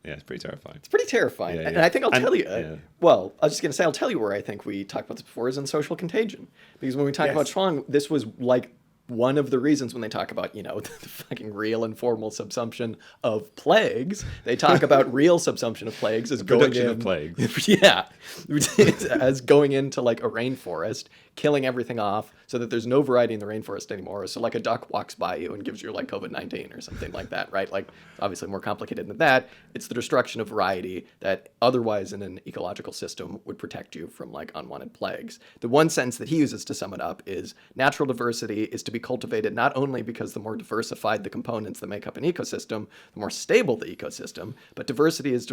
Yeah, it's pretty terrifying. It's pretty terrifying. Yeah. And I think I'll tell you, well, I was just going to say, I'll tell you where I think we talked about this before is in Social Contagion. Because when we talk about Schwang, this was like one of the reasons when they talk about, the fucking real and formal subsumption of plagues, they talk about real subsumption of plagues as going in. Of plagues. Yeah. As going into like a rainforest, killing everything off so that there's no variety in the rainforest anymore. So like a duck walks by you and gives you like COVID-19 or something like that, right? Like obviously more complicated than that. It's the destruction of variety that otherwise in an ecological system would protect you from like unwanted plagues. The one sentence that he uses to sum it up is natural diversity is to be cultivated not only because the more diversified the components that make up an ecosystem, the more stable the ecosystem, but diversity is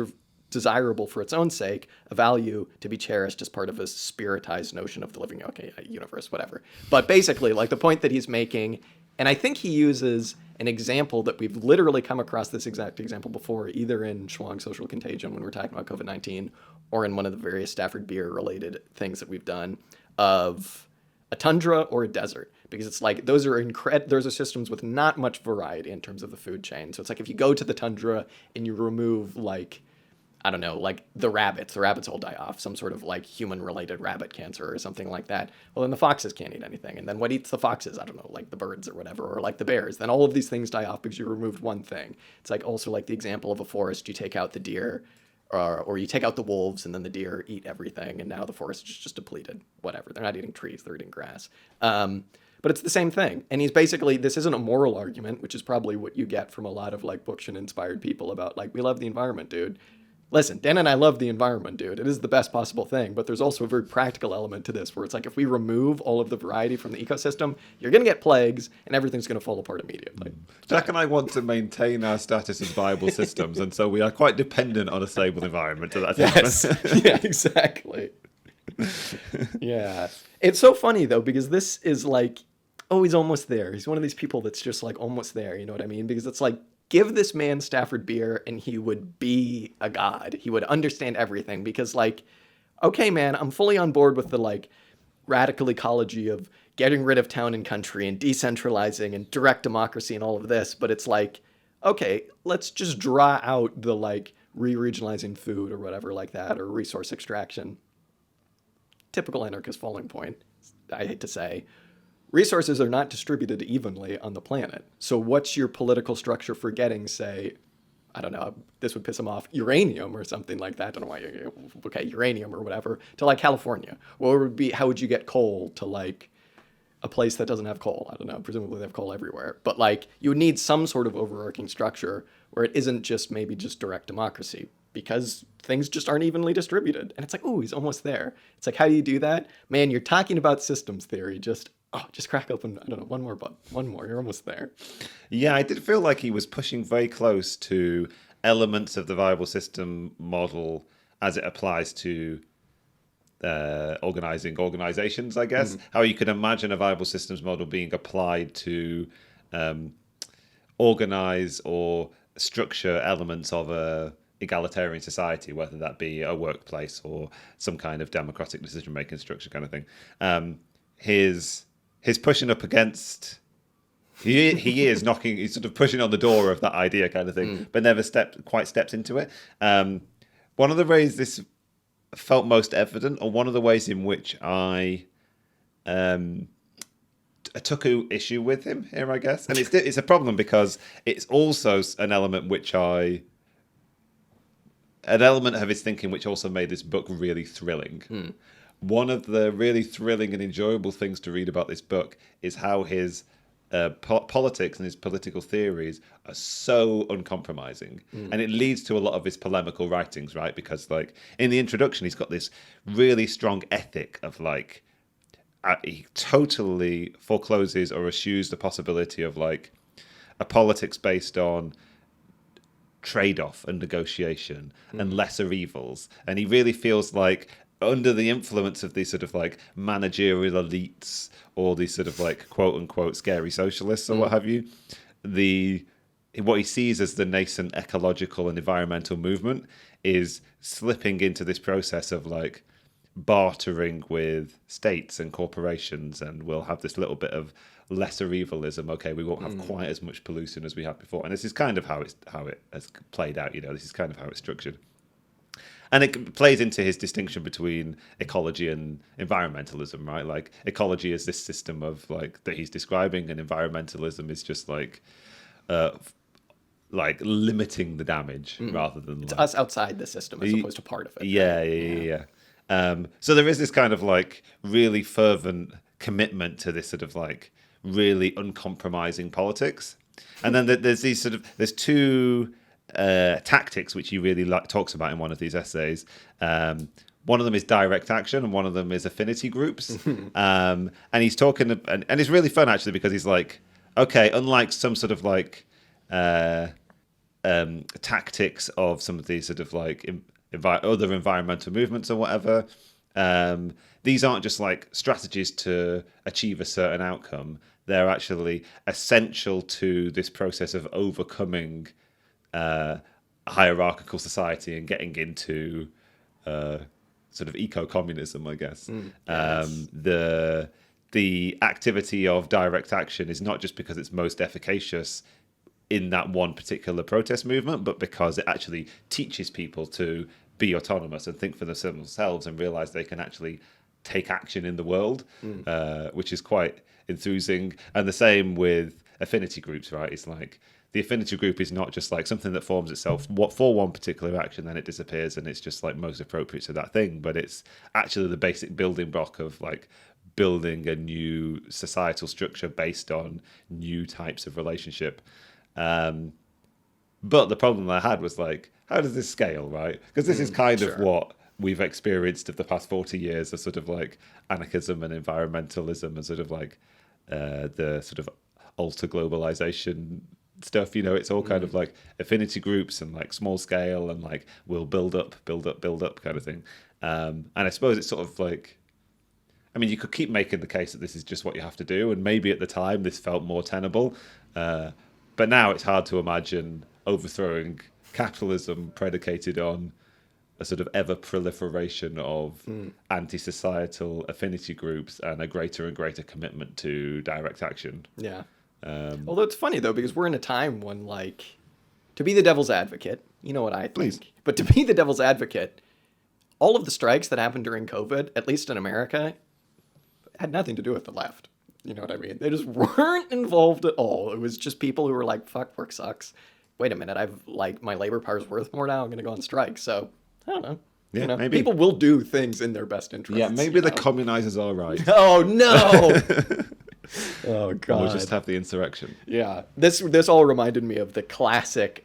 desirable for its own sake, a value to be cherished as part of a spiritized notion of the living universe, whatever. But basically, like the point that he's making, and I think he uses an example that we've literally come across this exact example before, either in Schwang's Social Contagion when we're talking about COVID-19, or in one of the various Stafford Beer related things that we've done, of a tundra or a desert, because it's like those are systems with not much variety in terms of the food chain. So it's like if you go to the tundra and you remove like, I don't know, like the rabbits all die off, some sort of like human-related rabbit cancer or something like that. Well, then the foxes can't eat anything. And then what eats the foxes? I don't know, like the birds or whatever, or like the bears. Then all of these things die off because you removed one thing. It's like also like the example of a forest, you take out the deer, or you take out the wolves and then the deer eat everything. And now the forest is just depleted, whatever. They're not eating trees, they're eating grass. But it's the same thing. And he's basically, this isn't a moral argument, which is probably what you get from a lot of like Bookchin-inspired people about like, we love the environment, dude. Listen, Dan and I love the environment, dude. It is the best possible thing, but there's also a very practical element to this where it's like if we remove all of the variety from the ecosystem, you're going to get plagues and everything's going to fall apart immediately. Jack and I want to maintain our status as viable systems, and so we are quite dependent on a stable environment to that extent. Yes. Yeah, exactly. Yeah. It's so funny, though, because this is like, oh, he's almost there. He's one of these people that's just like almost there, you know what I mean? Because it's like, give this man Stafford beer and he would be a god. He would understand everything because like, okay, man, I'm fully on board with the like radical ecology of getting rid of town and country and decentralizing and direct democracy and all of this. But it's like, okay, let's just draw out the like re-regionalizing food or whatever like that, or resource extraction. Typical anarchist falling point, I hate to say. Resources are not distributed evenly on the planet. So what's your political structure for getting, say, I don't know, this would piss them off, uranium or something like that. I don't know why, okay, uranium or whatever, to like California. How would you get coal to like a place that doesn't have coal? I don't know, presumably they have coal everywhere. But like you would need some sort of overarching structure where it isn't just maybe just direct democracy, because things just aren't evenly distributed. And it's like, ooh, he's almost there. It's like, how do you do that? Man, you're talking about systems theory, just crack open, I don't know, one more, you're almost there. Yeah, I did feel like he was pushing very close to elements of the viable system model as it applies to organizing organizations, I guess. How you could imagine a viable systems model being applied to organize or structure elements of a egalitarian society, whether that be a workplace or some kind of democratic decision-making structure kind of thing. His pushing up against, he is knocking, he's sort of pushing on the door of that idea kind of thing, but never quite stepped into it. One of the ways this felt most evident, or one of the ways in which I took an issue with him here, I guess, and it's a problem because it's also an element of his thinking which also made this book really thrilling. One of the really thrilling and enjoyable things to read about this book is how his politics and his political theories are so uncompromising. And it leads to a lot of his polemical writings, right? Because like in the introduction, he's got this really strong ethic of like, he totally forecloses or eschews the possibility of like a politics based on trade-off and negotiation and lesser evils. And he really feels like under the influence of these sort of like managerial elites or these sort of like quote unquote scary socialists or what have you, what he sees as the nascent ecological and environmental movement is slipping into this process of like bartering with states and corporations, and we'll have this little bit of lesser evilism. Okay, we won't have quite as much pollution as we had before, and this is kind of how it has played out. This is kind of how it's structured. And it plays into his distinction between ecology and environmentalism, right? Like ecology is this system of like that he's describing, and environmentalism is just like limiting the damage rather than it's us outside the system as opposed to part of it. Yeah. So there is this kind of like really fervent commitment to this sort of like really uncompromising politics, and then there's two tactics which he really talks about in one of these essays. One of them is direct action, and one of them is affinity groups. And he's talking, and it's really fun actually, because he's like, okay, unlike some sort of like tactics of some of these sort of like other environmental movements or whatever, these aren't just like strategies to achieve a certain outcome. They're actually essential to this process of overcoming a hierarchical society and getting into sort of eco-communism, I guess. Yes. the activity of direct action is not just because it's most efficacious in that one particular protest movement, but because it actually teaches people to be autonomous and think for themselves and realize they can actually take action in the world, which is quite enthusing. And the same with affinity groups, right? It's like the affinity group is not just like something that forms itself for one particular action, then it disappears and it's just like most appropriate to that thing. But it's actually the basic building block of like building a new societal structure based on new types of relationship. But the problem I had was like, how does this scale, right? Because this is kind of what we've experienced of the past 40 years of sort of like anarchism and environmentalism and sort of like the sort of alter globalization stuff. You know, it's all kind of like affinity groups and like small scale and like we'll build up kind of thing. And I suppose it's sort of like, I mean, you could keep making the case that this is just what you have to do, and maybe at the time this felt more tenable, but now it's hard to imagine overthrowing capitalism predicated on a sort of ever proliferation of anti-societal affinity groups and a greater and greater commitment to direct action. Yeah. Although it's funny though, because we're in a time when, like, to be the devil's advocate, you know what I think, Please. But to be the devil's advocate, all of the strikes that happened during COVID, at least in America, had nothing to do with the left. You know what I mean? They just weren't involved at all. It was just people who were like, fuck, work sucks. Wait a minute, I've like my labor power is worth more now. I'm going to go on strike. So I don't know. Yeah, you know, maybe. People will do things in their best interest. Yeah, maybe the communizers are right. Oh, no. Oh, God. We'll just have the insurrection. Yeah. This all reminded me of the classic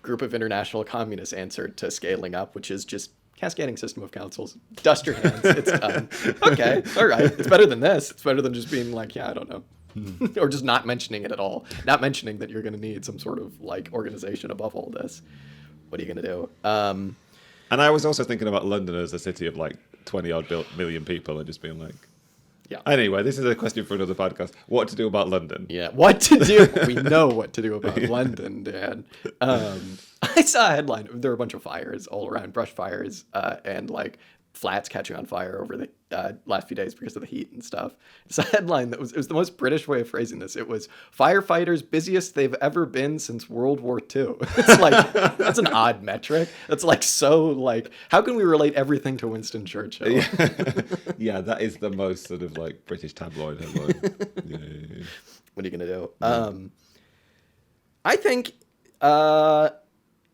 group of international communists answer to scaling up, which is just cascading system of councils. Dust your hands. It's done. Okay. All right. It's better than this. It's better than just being like, yeah, I don't know. Or just not mentioning it at all. Not mentioning that you're going to need some sort of like organization above all this. What are you going to do? And I was also thinking about London as a city of like 20 odd million people and just being like, yeah. Anyway, this is a question for another podcast. What to do about London? Yeah, what to do. We know what to do about London, Dan. I saw a headline. There were a bunch of fires all around, brush fires, and like flats catching on fire over the last few days because of the heat and stuff. It's a headline that was the most British way of phrasing this. It was firefighters busiest they've ever been since World War II. It's like, that's an odd metric. That's like, so like, how can we relate everything to Winston Churchill? Yeah, that is the most sort of like British tabloid headline. Yeah. What are you going to do? I think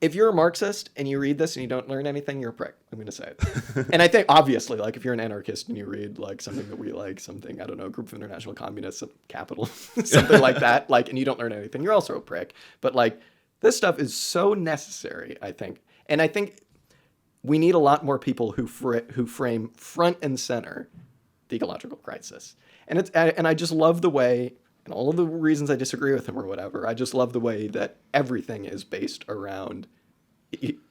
if you're a Marxist and you read this and you don't learn anything, you're a prick. I'm going to say it. And I think, obviously, like, if you're an anarchist and you read, like, something that we like, something, I don't know, Group of International Communists, Capital, something like that, like, and you don't learn anything, you're also a prick. But, like, this stuff is so necessary, I think. And I think we need a lot more people who frame front and center the ecological crisis. And I just love the way, and all of the reasons I disagree with him or whatever, I just love the way that everything is based around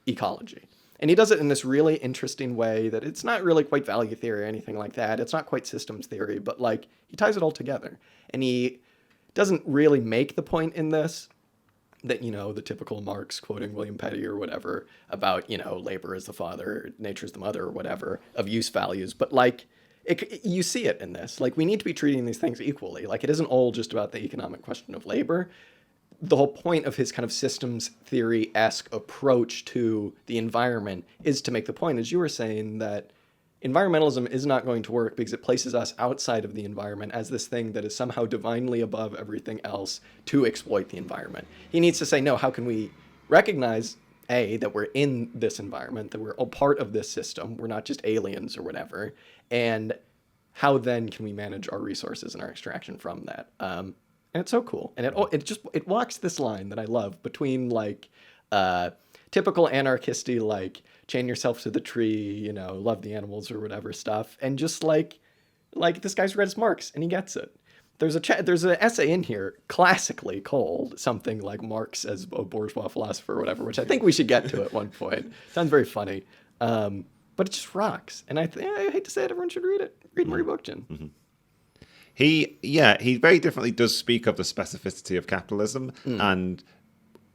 ecology. And he does it in this really interesting way that it's not really quite value theory or anything like that. It's not quite systems theory, but like he ties it all together. And he doesn't really make the point in this that, you know, the typical Marx quoting William Petty or whatever about, you know, labor is the father, nature is the mother or whatever of use values. But like, you see it in this. Like, we need to be treating these things equally. Like, it isn't all just about the economic question of labor. The whole point of his kind of systems theory-esque approach to the environment is to make the point, as you were saying, that environmentalism is not going to work because it places us outside of the environment as this thing that is somehow divinely above everything else to exploit the environment. He needs to say, no, how can we recognize, A, that we're in this environment, that we're a part of this system, we're not just aliens or whatever, and how then can we manage our resources and our extraction from that? And it's so cool. And it walks this line that I love between like typical anarchisty, like chain yourself to the tree, you know, love the animals or whatever stuff, and just like this guy's read his Marx and he gets it. There's an essay in here classically called something like Marx as a bourgeois philosopher or whatever, which I think we should get to at one point. Sounds very funny. But it just rocks. And I hate to say it, everyone should read it. Read Murray Bookchin. Mm-hmm. He very differently does speak of the specificity of capitalism, and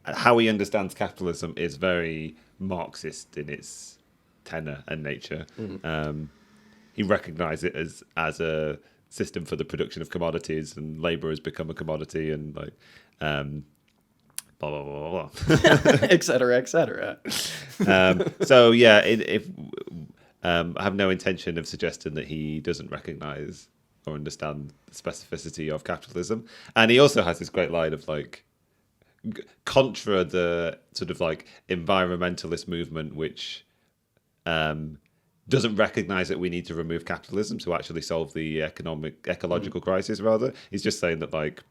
how he understands capitalism is very Marxist in its tenor and nature. He recognizes it as a system for the production of commodities, and labor has become a commodity, and like blah blah blah blah, et cetera, et cetera. So yeah, I have no intention of suggesting that he doesn't recognize or understand the specificity of capitalism. And he also has this great line of like, contra the sort of like environmentalist movement, which doesn't recognize that we need to remove capitalism to actually solve the ecological crisis. Rather, he's just saying that like,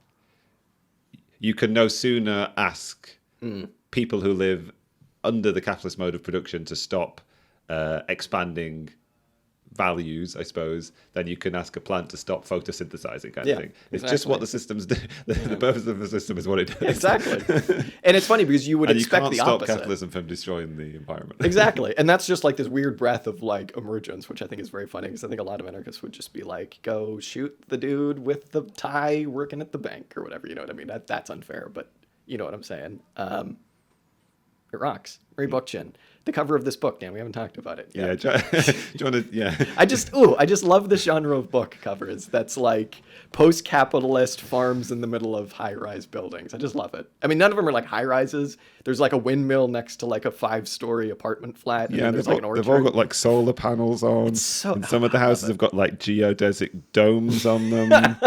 you can no sooner ask people who live under the capitalist mode of production to stop expanding values, I suppose, then you can ask a plant to stop photosynthesizing, kind of thing. It's just what the systems do. The purpose of the system is what it does. Exactly. And it's funny because you would expect the opposite. You can't stop capitalism from destroying the environment. Exactly. And that's just like this weird breath of like emergence, which I think is very funny, because I think a lot of anarchists would just be like, go shoot the dude with the tie working at the bank or whatever. You know what I mean? That's unfair, but you know what I'm saying. It rocks. Murray Bookchin. The cover of this book, Dan, we haven't talked about it yet. Yeah, do you want to, yeah. I just love the genre of book covers that's like post-capitalist farms in the middle of high-rise buildings. I just love it. I mean, none of them are like high-rises. There's like a windmill next to like a 5-story apartment flat. And there's like an orchard. They've all got like solar panels on. And some of the houses have got like geodesic domes on them.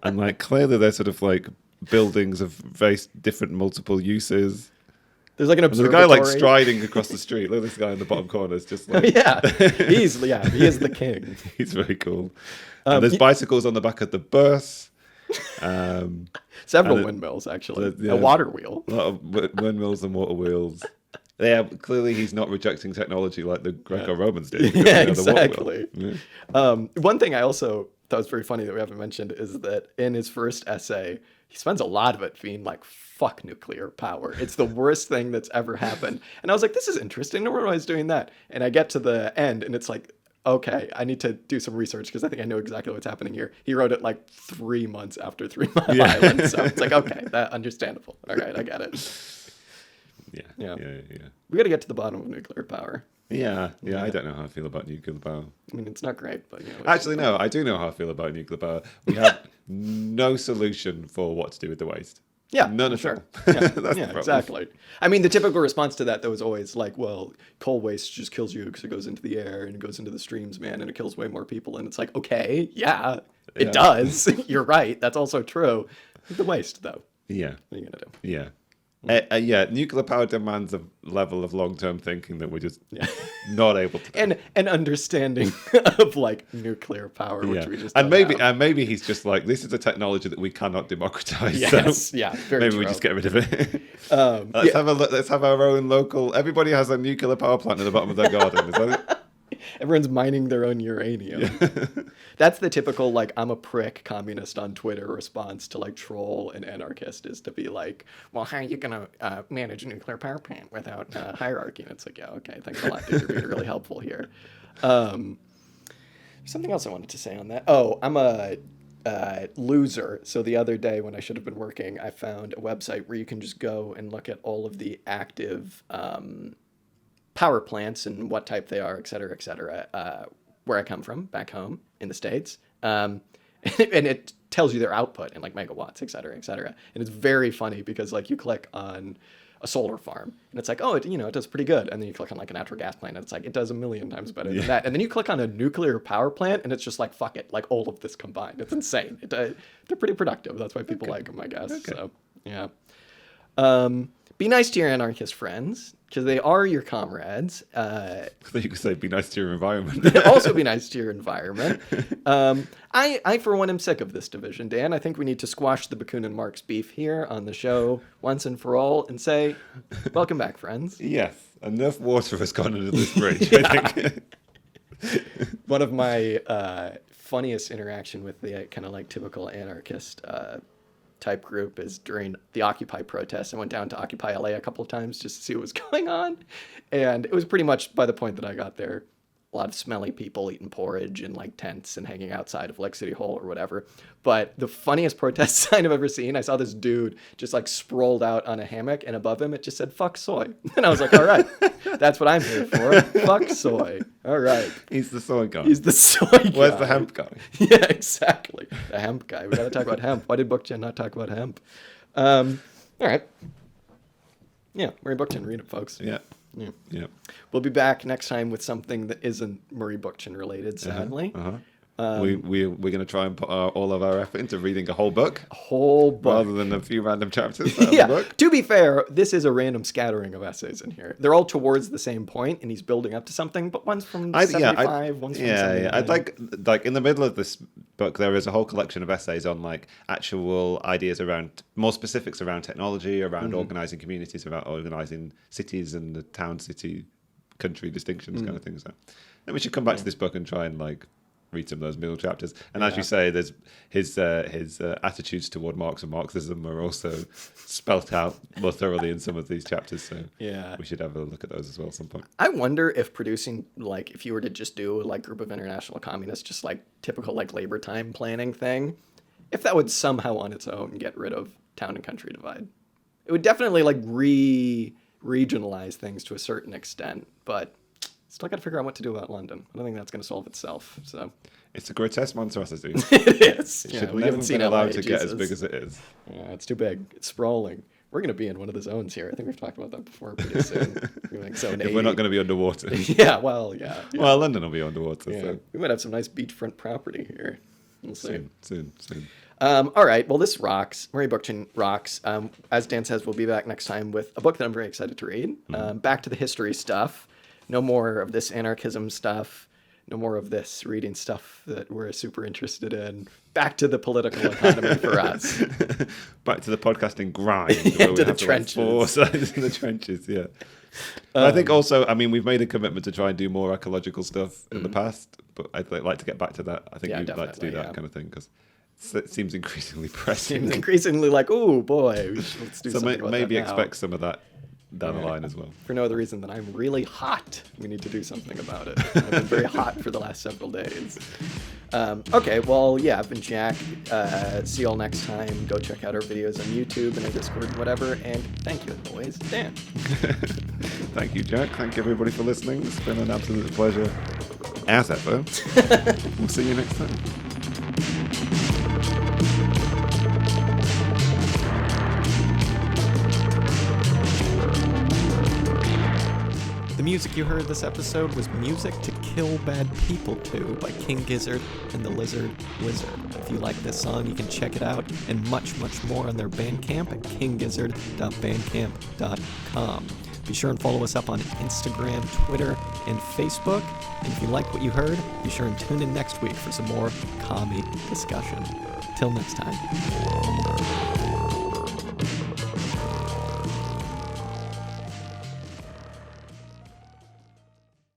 And like clearly they're sort of like buildings of very different multiple uses. There's like an observatory. There's a guy like striding across the street. Look at this guy in the bottom corner. It's just like... he is the king. He's very cool. And there's bicycles on the back of the bus. Several windmills, actually. A water wheel. A lot of windmills and water wheels. Yeah, clearly he's not rejecting technology like the Greco-Romans did. Yeah, exactly. One thing I also thought was very funny that we haven't mentioned is that in his first essay, he spends a lot of it being like, fuck nuclear power. It's the worst thing that's ever happened. And I was like, this is interesting. No one was doing that. And I get to the end and it's like, okay, I need to do some research because I think I know exactly what's happening here. He wrote it like 3 months after 3 Mile Island. So it's like, okay, that understandable. All right, I get it. Yeah. We got to get to the bottom of nuclear power. Yeah. I don't know how I feel about nuclear power. I mean, it's not great, but you know. Actually, no, I do know how I feel about nuclear power. We have no solution for what to do with the waste. Yeah, none of sure. Yeah, exactly. I mean, the typical response to that, though, is always like, well, coal waste just kills you because it goes into the air and it goes into the streams, man, and it kills way more people. And it's like, okay, it does. You're right. That's also true. The waste, though. Yeah. What are you going to do? Yeah. Nuclear power demands a level of long-term thinking that we're just not able to do. And understanding of like nuclear power, which we just maybe he's just like, this is a technology that we cannot democratize. Yes, so very maybe true. we just get rid of it. Let's have our own local. Everybody has a nuclear power plant in the bottom of their garden. Is that it? Everyone's mining their own uranium. Yeah. That's the typical, like, I'm a prick communist on Twitter response to, like, troll an anarchist is to be like, well, how are you going to manage a nuclear power plant without hierarchy? And it's like, yeah, okay, thanks a lot, dude. You're being really helpful here. Something else I wanted to say on that. Oh, I'm a loser. So the other day when I should have been working, I found a website where you can just go and look at all of the active power plants and what type they are, et cetera, where I come from, back home in the States. And it tells you their output in like megawatts, et cetera, et cetera. And it's very funny because like you click on a solar farm and it's like, oh, it does pretty good. And then you click on like a natural gas plant and it's like, it does 1,000,000 times better than that. And then you click on a nuclear power plant and it's just like, fuck it, like all of this combined. It's insane. They're pretty productive. That's why people like them, I guess. Okay. So, yeah. Be nice to your anarchist friends, because they are your comrades. I thought you could say be nice to your environment. Also be nice to your environment. I, for one, am sick of this division, Dan. I think we need to squash the Bakunin and Marx beef here on the show once and for all and say, welcome back, friends. Yes, enough water has gone under this bridge, I think. One of my funniest interaction with the kind of like typical anarchist type group is during the Occupy protests. I went down to Occupy LA a couple of times just to see what was going on. And it was pretty much by the point that I got there, a lot of smelly people eating porridge in like tents and hanging outside of like City Hall or whatever. But the funniest protest sign I've ever seen, I saw this dude just like sprawled out on a hammock, and above him it just said "fuck soy," and I was like, all right, that's what I'm here for. Fuck soy. All right. He's the soy guy. He's the soy guy. Where's the hemp guy? Yeah, exactly. The hemp guy. We got to talk about hemp. Why did Bookchin not talk about hemp? All right. Yeah, Murray Bookchin. Read it, folks. Yeah. Yeah. Yeah. We'll be back next time with something that isn't Murray Bookchin related, sadly. We're going to try and put all of our effort into reading a whole book. A whole book. Rather than a few random chapters out of Yeah. the book. To be fair, this is a random scattering of essays in here. They're all towards the same point, and he's building up to something, but one's from 75, one's from 79. Yeah. I'd like in the middle of this book, there is a whole collection of essays on like actual ideas around, more specifics around technology, around organizing communities, about organizing cities and the town-city country distinctions kind of things. So then we should come back to this book and try and like read some of those middle chapters. And as you say, there's his attitudes toward Marx and Marxism are also spelt out more thoroughly in some of these chapters. So we should have a look at those as well at some point. I wonder if producing, like, if you were to just do like Group of International Communists, just like typical like labor time planning thing, if that would somehow on its own get rid of town and country divide. It would definitely like regionalize things to a certain extent, but still got to figure out what to do about London. I don't think that's going to solve itself. So it's a grotesque monstrosity. It is. It should never been allowed to get as big as it is. Yeah, it's too big. It's sprawling. We're going to be in one of the zones here. I think we've talked about that before pretty soon. Like zone If we're not going to be underwater. Yeah. Well, Well, London will be underwater. Yeah. So. We might have some nice beachfront property here. We'll see. Soon. All right. Well, this rocks. Murray Bookchin rocks. As Dan says, we'll be back next time with a book that I'm very excited to read. Back to the history stuff. No more of this anarchism stuff. No more of this reading stuff that we're super interested in. Back to the political economy for us. Back to the podcasting grind. To the trenches. Like 4 sides in the trenches, yeah. I think also, I mean, we've made a commitment to try and do more ecological stuff in the past, but I'd like to get back to that. I think we'd like to do that kind of thing because it seems increasingly pressing. Seems increasingly like, oh boy, let's do something about maybe that now. Expect some of that down the line as well. For no other reason than I'm really hot. We need to do something about it. I've been very hot for the last several days. Okay, well, yeah, I've been Jack. See you all next time. Go check out our videos on YouTube and our Discord and whatever. And thank you, as always, Dan. Thank you, Jack. Thank you, everybody, for listening. It's been an absolute pleasure, as ever. We'll see you next time. The music you heard this episode was Music to Kill Bad People To by King Gizzard and the Lizard Wizard. If you like this song, you can check it out and much, much more on their Bandcamp at kinggizzard.bandcamp.com. Be sure and follow us up on Instagram, Twitter, and Facebook. And if you like what you heard, be sure and tune in next week for some more commie discussion. Till next time.